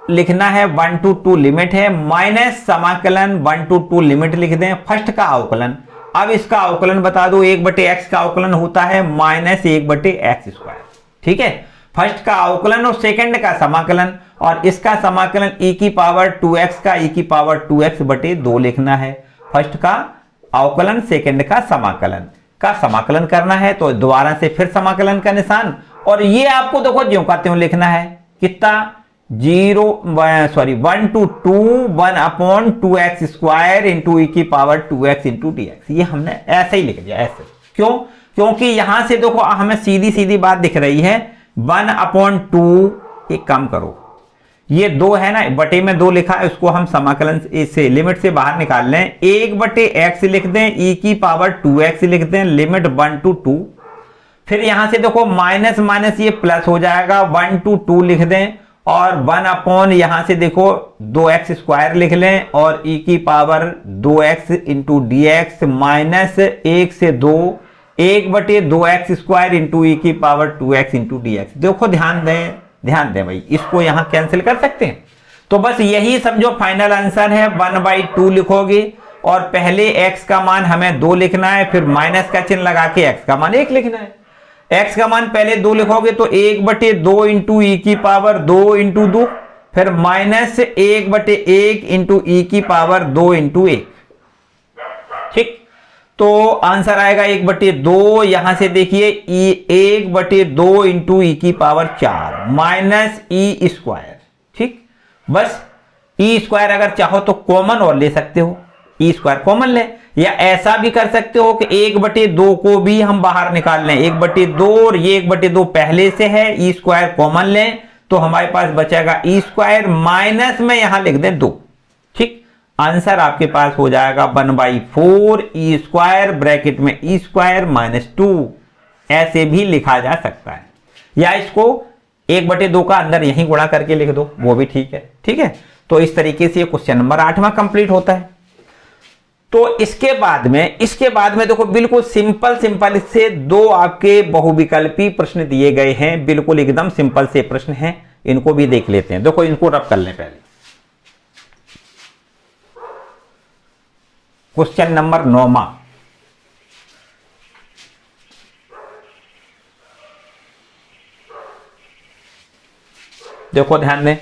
लिखना है 1 to 2 लिमिट है, माइनस समाकलन 1 to 2 लिमिट लिख दें, फर्स्ट का अवकलन। अब इसका अवकलन बता दो, 1/x का अवकलन होता है माइनस 1/x स्क्वायर। ठीक है, फर्स्ट का अवकलन और सेकंड का समाकलन, और इसका समाकलन e की पावर 2x का e की पावर 2x/2 लिखना है। फर्स्ट का अवकलन, सेकंड का समाकलन करना है। तो दोबारा से फिर समाकलन का निशान, और ये आपको देखो ज्यों का त्यों लिखना है। कितना? 1 to 2 1/2x स्क्वायर इंटू ई की पावर 2x इंटू dx। ये हमने ऐसे ही लिख दिया, ऐसे। क्यों? क्योंकि यहां से देखो हमें सीधी सीधी बात दिख रही है। 1/2, एक काम करो, ये 2 है ना, बटे में 2 लिखा है, उसको हम समाकलन से लिमिट से बाहर निकाल लें, 1/x लिख दें, e की पावर 2x लिख दें, लिमिट 1 to 2। फिर यहां से देखो माइनस माइनस ये प्लस हो जाएगा, 1 to 2 लिख दें, और 1 यहां से देखो 2x स्क्वायर लिख लें, और e की power 2x into dx minus 1 से 2 1/2x स्क्वायर इंटू ई की पावर 2x इंटू dx। देखो ध्यान दें भाई, इसको यहां कैंसिल कर सकते हैं। तो बस यही समझो फाइनल आंसर है। 1/2 लिखोगे, और पहले x का मान हमें 2 लिखना है, फिर माइनस का चिन्ह लगा के x का मान 1 लिखना है। x का मान पहले 2 लिखोगे तो 1/2 इंटू ई की पावर 2 इंटू 2, फिर माइनस 1/1 इंटू ई की पावर 2 इंटू 1। ठीक, तो आंसर आएगा 1/2। यहां से देखिए 1/2 इंटू ई की पावर 4 माइनस ई स्क्वायर। ठीक, बस ई स्क्वायर अगर चाहो तो कॉमन और ले सकते हो, ई स्क्वायर कॉमन ले, या ऐसा भी कर सकते हो कि 1/2 को भी हम बाहर निकाल लें, 1/2 और ये 1/2 पहले से है, ई स्क्वायर कॉमन लें, तो हमारे पास बचेगा ई स्क्वायर, माइनस में यहां लिख दें 2। ठीक, आंसर आपके पास हो जाएगा 1/4 ई स्क्वायर ब्रैकेट में ई स्क्वायर माइनस 2। ऐसे भी लिखा जा सकता है, या इसको 1/2 का अंदर यहीं गुणा करके लिख दो, वो भी ठीक है। ठीक है, तो इस तरीके से क्वेश्चन नंबर 8वां कंप्लीट होता है। तो इसके बाद में देखो बिल्कुल सिंपल से 2 आपके बहुविकल्पी प्रश्न दिए गए हैं, बिल्कुल एकदम सिंपल से प्रश्न हैं। इनको भी देख लेते हैं। देखो इनको रब कर लें पहले। क्वेश्चन नंबर 9वां, देखो ध्यान दें,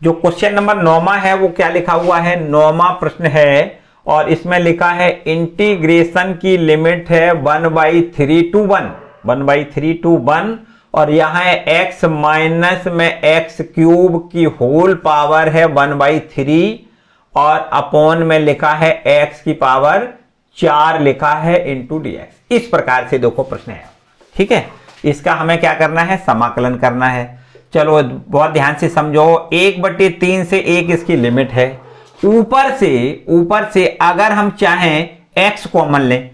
जो क्वेश्चन नंबर 9वां है वो क्या लिखा हुआ है? 9वां प्रश्न है, और इसमें लिखा है इंटीग्रेशन की लिमिट है 1/3 to 1, और यहां है x माइनस में x³ की होल पावर है 1/3, और अपॉन में लिखा है x की पावर 4 लिखा है इंटू dx। इस प्रकार से देखो प्रश्न है, ठीक है। इसका हमें क्या करना है, समाकलन करना है। चलो बहुत ध्यान से समझो, 1/3 से 1 इसकी लिमिट है। ऊपर से अगर हम चाहें x कॉमन लें,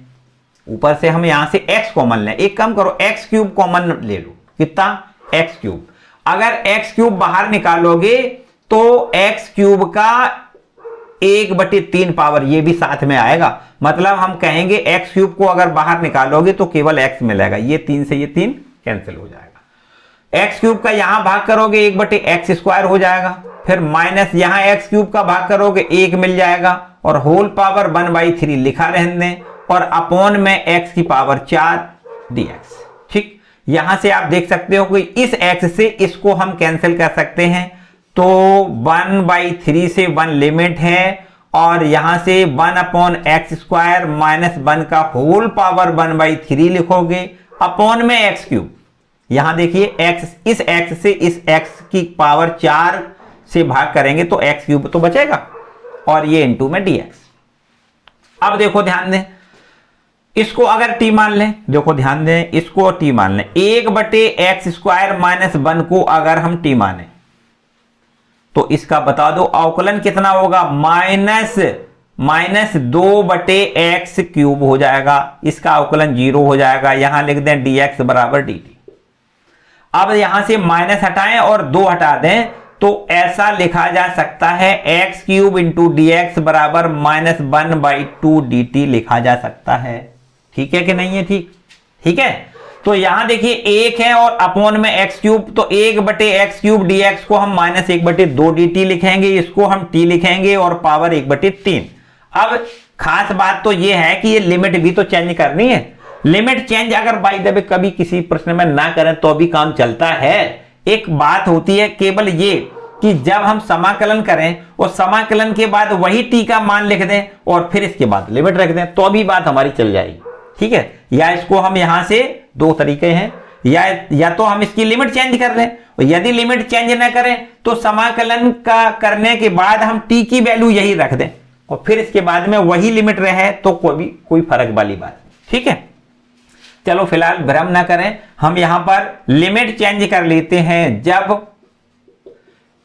ऊपर से हम यहां से x कॉमन लें, एक काम करो x³ कॉमन ले लो। कितना, x³। अगर x³ बाहर निकालोगे तो x³ का 1/3 पावर ये भी साथ में आएगा। मतलब हम कहेंगे x³ को अगर बाहर निकालोगे तो केवल x मिलेगा, ये 3 से ये 3 कैंसिल हो जाएगा। x³ का यहां भाग करोगे 1/x² हो जाएगा, फिर माइनस यहां x³ का भाग करोगे 1 मिल जाएगा, और होल पावर 1/3 लिखा रहने दें, और अपॉन में x की पावर 4 dx। ठीक, यहां से आप देख सकते हो कि इस x से इसको हम कैंसिल कर सकते हैं, तो 1/3 से 1 लिमिट है, और यहां से 1/x² माइनस 1 का होल पावर 1/3 लिखोगे, अपॉन में x³। यहां देखिए x, इस x से इस x की पावर 4 से भाग करेंगे तो x³ तो बचेगा, और ये इंटू में dx। अब देखो ध्यान दें, इसको अगर t मान लें, देखो ध्यान दें, इसको t मान लें, 1/x² माइनस 1 को अगर हम t माने तो इसका बता दो अवकलन कितना होगा, माइनस 2/x³ हो जाएगा। इसका अवकलन 0 हो जाएगा। यहां लिख दें dx बराबर dt। अब यहां से माइनस हटाएं और 2 हटा दें तो ऐसा लिखा जा सकता है x³ इंटू dx बराबर -1/2 dt लिखा जा सकता है। ठीक है कि नहीं है, ठीक है। तो यहां देखिए 1 है और अपॉन में x³, तो 1/x³ dx को हम -1/2 dt लिखेंगे, इसको हम t लिखेंगे और पावर 1/3। अब खास बात तो यह है कि ये लिमिट भी तो चेंज करनी है। लिमिट चेंज अगर बाय द वे कभी किसी प्रश्न में ना करें तो भी काम चलता है। एक बात होती है केवल ये कि जब हम समाकलन करें और समाकलन के बाद वही t का मान लिख दें और फिर इसके बाद लिमिट रख दें तो भी बात हमारी चल जाएगी, ठीक है। या इसको हम यहां से 2 तरीके हैं, या तो हम इसकी लिमिट चेंज कर लें, और यदि लिमिट चेंज ना करें तो समाकलन का करने के बाद हम t की वैल्यू यही रख दें और फिर इसके बाद में वही लिमिट रहे तो कोई फर्क वाली बात, ठीक है। चलो फिलहाल भ्रम ना करें, हम यहां पर लिमिट चेंज कर लेते हैं। जब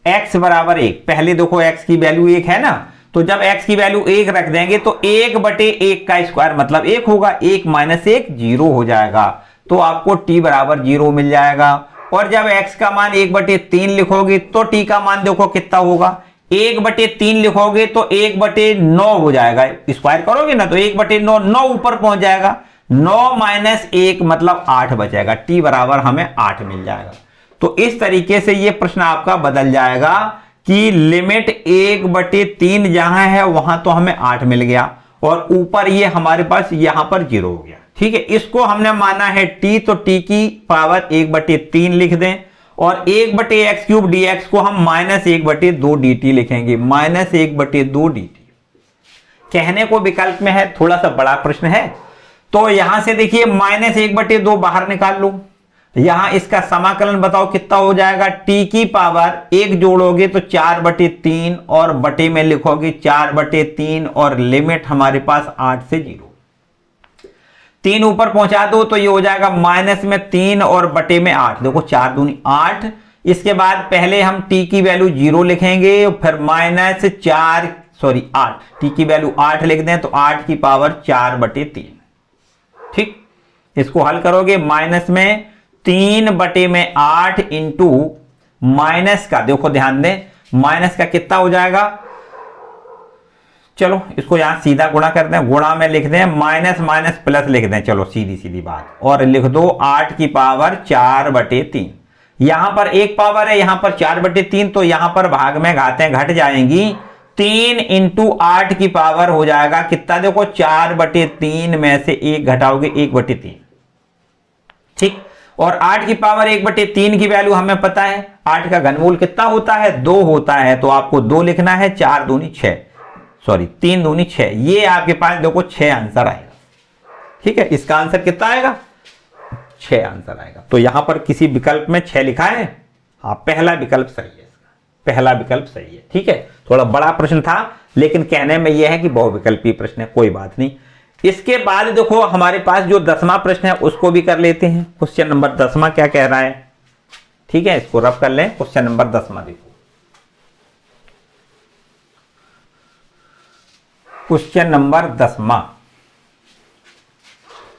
x बराबर 1, पहले देखो x की वैल्यू 1 है ना, तो जब x की वैल्यू 1 रख देंगे तो 1/1 का स्क्वायर मतलब 1 होगा, 1 - 1 0 हो जाएगा, तो आपको t बराबर 0 मिल जाएगा। और जब x का मान 1/3 लिखोगे तो t का मान देखो कितना होगा, 1/3 लिखोगे तो 1/9 हो जाएगा, स्क्वायर करोगे ना तो 1/9, 9 ऊपर पहुंच जाएगा, 9 - 1 मतलब 8 बचेगा, t बराबर हमें 8 मिल जाएगा। तो इस तरीके से ये प्रश्न आपका बदल जाएगा कि लिमिट 1/3 जहां है वहां तो हमें 8 मिल गया और ऊपर ये हमारे पास यहां पर 0 हो गया, ठीक है। इसको हमने माना है t, तो t की पावर 1/3 लिख दें और 1/x³ dx को हम -1/2 dt लिखेंगे, -1/2 dt। कहने को विकल्प में है, थोड़ा सा बड़ा प्रश्न है, तो यहां से देखिए -1/2 बाहर निकाल लो, यहां इसका समाकलन बताओ कितना हो जाएगा, t की पावर 1 जोड़ोगे तो 4/3 और बटे में लिखोगे 4/3 और लिमिट हमारे पास 8 से 0, 3 ऊपर पहुंचा दो तो ये हो जाएगा माइनस में 3 और बटे में 8, देखो 4 दूनी 8। इसके बाद पहले हम t की वैल्यू 0 लिखेंगे, फिर -8, t की वैल्यू 8 लिख दें तो 8 की पावर 4/3, ठीक। इसको हल करोगे माइनस में 3/8 इंटू माइनस का, देखो ध्यान दें माइनस का कितना हो जाएगा, चलो इसको यहां सीधा गुणा कर दें, गुणा में लिख दें माइनस प्लस लिख दें, चलो सीधी बात, और लिख दो 8 की पावर 4/3। यहां पर एक पावर है, यहां पर 4/3, तो यहां पर भाग में घातें घट जाएंगी, 3 इंटू 8 की पावर हो जाएगा कितना, देखो 4/3 में से 1 घटाओगे 1/3, ठीक। और 8 की पावर 1/3 की वैल्यू हमें पता है, 8 का घनमूल कितना होता है, 2 होता है, तो आपको 2 लिखना है, 4 दूनी 6, 3 दूनी 6, ये आपके पास देखो 6 आंसर आएगा, ठीक है। इसका आंसर कितना आएगा, 6 आंसर आएगा। तो यहां पर किसी विकल्प में 6 लिखा है, हाँ पहला विकल्प सही है, पहला विकल्प सही है, ठीक है। थोड़ा बड़ा प्रश्न था लेकिन कहने में यह है कि बहुविकल्पीय प्रश्न है, कोई बात नहीं। इसके बाद देखो हमारे पास जो 10वां प्रश्न है उसको भी कर लेते हैं। क्वेश्चन नंबर 10वां क्या कह रहा है, ठीक है, इसको रब कर लें। क्वेश्चन नंबर 10वां देखो, क्वेश्चन नंबर 10वां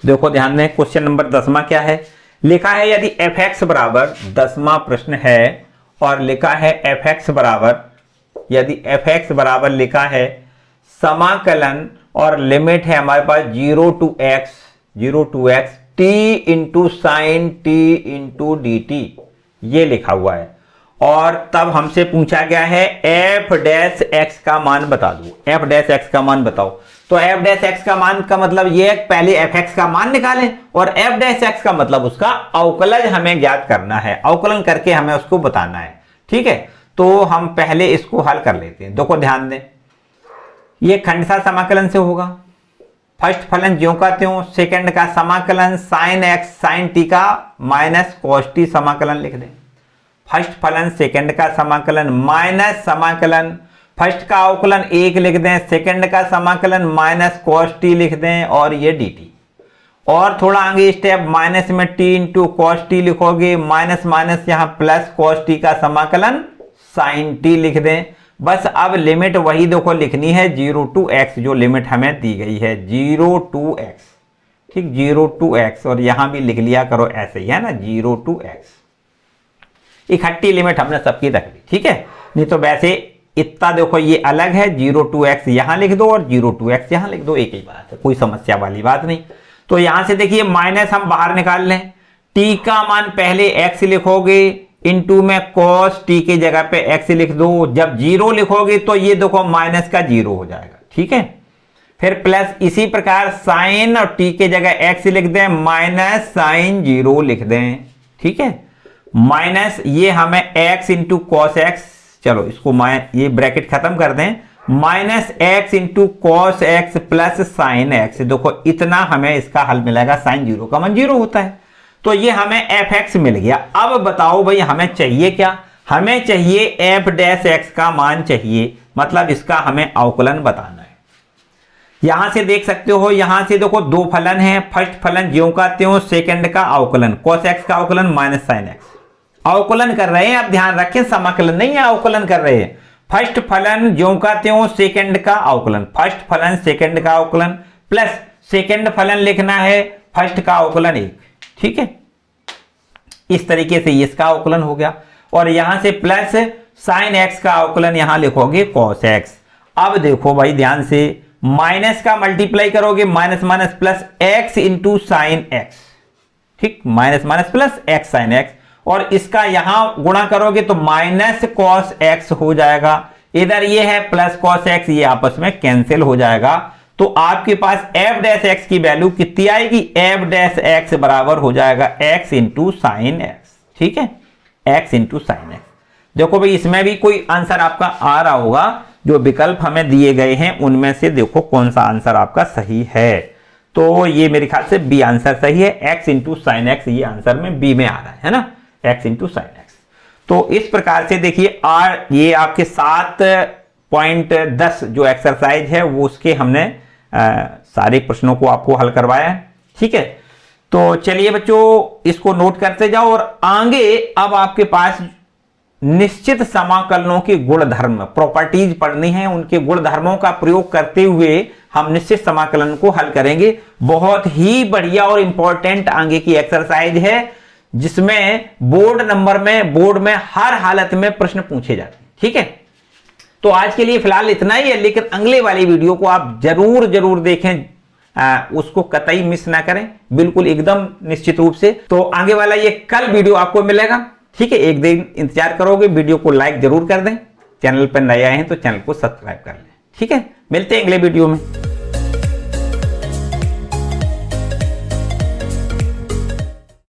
देखो ध्यान दें। क्वेश्चन नंबर 10वां क्या है, लिखा है यदि f(x) बराबर 10वां प्रश्न है और लिखा है f(x) बराबर, यदि f(x) बराबर लिखा है समाकलन और लिमिट है हमारे पास 0 to x t into sine T into D T, ये लिखा हुआ है। और तब हमसे पूछा गया है f डैश x का मान बता दो, f डैश x का मान बताओ। तो f डैश x का मान का मतलब ये है पहले f(x) का मान निकालें और f डैश x का मतलब उसका अवकलज हमें ज्ञात करना है, अवकलन करके हमें उसको बताना है, ठीक है। तो हम पहले इसको हल कर लेते हैं। देखो ध्यान दें, ये खंडसा समाकलन से होगा। फर्स्ट फलन ज्यों का त्यों, सेकंड का समाकलन साइन x साइन टी का माइनस कॉस टी समाकलन लिख दें। फर्स्ट फलन सेकंड का समाकलन माइनस समाकलन, फर्स्ट का अवकलन 1 लिख दें, सेकंड का समाकलन माइनस कॉस टी लिख दें और ये डी टी। और थोड़ा आगे स्टेप माइनस में टी इंटू कॉस टी लिखोगे, माइनस माइनस यहां प्लस कॉस टी का समाकलन साइन टी लिख दें। बस अब लिमिट वही देखो लिखनी है 0 to x, जो लिमिट हमें दी गई है 0 to x, ठीक, 0 to x। और यहां भी लिख लिया करो ऐसे ही है ना, 0 to x। इकट्ठी लिमिट हमने सबकी रख दी, ठीक है। नहीं तो वैसे इतना देखो ये अलग है, 0 to x यहां लिख दो और 0 to x यहां लिख दो, एक ही बात है, कोई समस्या वाली बात नहीं। तो यहां से देखिए माइनस हम बाहर निकाल लें, t का मान पहले x लिखोगे, इंटू में cos t की जगह पे x लिख दो। जब 0 लिखोगे तो ये देखो माइनस का 0 हो जाएगा, ठीक है। फिर प्लस इसी प्रकार साइन और t के जगह x लिख दें, माइनस साइन 0 लिख दें, ठीक है। माइनस ये हमें x इंटू कॉस एक्स, चलो इसको ये ब्रैकेट खत्म कर दें, minus x into cos x plus sine x. देखो इतना हमें इसका हल मिलेगा, साइन 0 का मान 0 होता है। तो ये हमें f(x) मिल गया। अब बताओ भाई हमें चाहिए क्या, हमें चाहिए f डैश x का मान चाहिए, मतलब इसका हमें अवकलन बताना है। यहां से देख सकते हो, यहां से देखो दो फलन है, फर्स्ट फलन ज्यों का त्यों, सेकंड का अवकलन cos x का अवकलन माइनस साइन x, अवकलन कर रहे हैं। अब ध्यान रखें समाकलन नहीं है, अवकलन कर रहे हैं। फर्स्ट फलन ज्यों का त्यों, सेकंड का अवकलन, फर्स्ट फलन सेकंड का अवकलन प्लस सेकंड फलन लिखना है फर्स्ट का अवकलन 1, ठीक है। इस तरीके से इसका अवकलन हो गया और यहां से प्लस साइन x का अवकलन यहां लिखोगे cos x। अब देखो भाई ध्यान से, माइनस का मल्टीप्लाई करोगे, minus minus plus x into sine x, ठीक, minus minus plus x sine x। और इसका यहां गुणा करोगे तो माइनस cos x हो जाएगा, इधर ये है प्लस cos x, ये आपस में कैंसिल हो जाएगा। तो आपके पास f डैश x की वैल्यू कितनी आएगी, f डैश x बराबर हो जाएगा x इंटू साइन x, ठीक है, x इंटू साइन x। देखो भाई इसमें भी कोई आंसर आपका आ रहा होगा, जो विकल्प हमें दिए गए हैं उनमें से देखो कौन सा आंसर आपका सही है। तो ये मेरे ख्याल से बी आंसर सही है, x इंटू साइन x, ये आंसर में बी में आ रहा है ना, x इंटू साइन x। तो इस प्रकार से देखिए ये आपके 7.10 जो एक्सरसाइज है वो उसके हमने सारे प्रश्नों को आपको हल करवाया है, ठीक है। तो चलिए बच्चों इसको नोट करते जाओ और आगे अब आपके पास निश्चित समाकलनों के गुणधर्म प्रॉपर्टीज पढ़नी है, उनके गुणधर्मों का प्रयोग करते हुए हम निश्चित समाकलन को हल करेंगे। बहुत ही बढ़िया और इंपॉर्टेंट आगे की एक्सरसाइज है, जिसमें बोर्ड में हर हालत में प्रश्न पूछे जाते हैं, ठीक है। तो आज के लिए फिलहाल इतना ही है, लेकिन अगले वाली वीडियो को आप जरूर देखें, उसको कतई मिस ना करें, बिल्कुल एकदम निश्चित रूप से। तो आगे वाला ये कल वीडियो आपको मिलेगा, ठीक है। एक दिन इंतजार करोगे, वीडियो को लाइक जरूर कर दें, चैनल पर नए आए हैं तो चैनल को सब्सक्राइब कर लें, ठीक है। मिलते हैं अगले वीडियो में।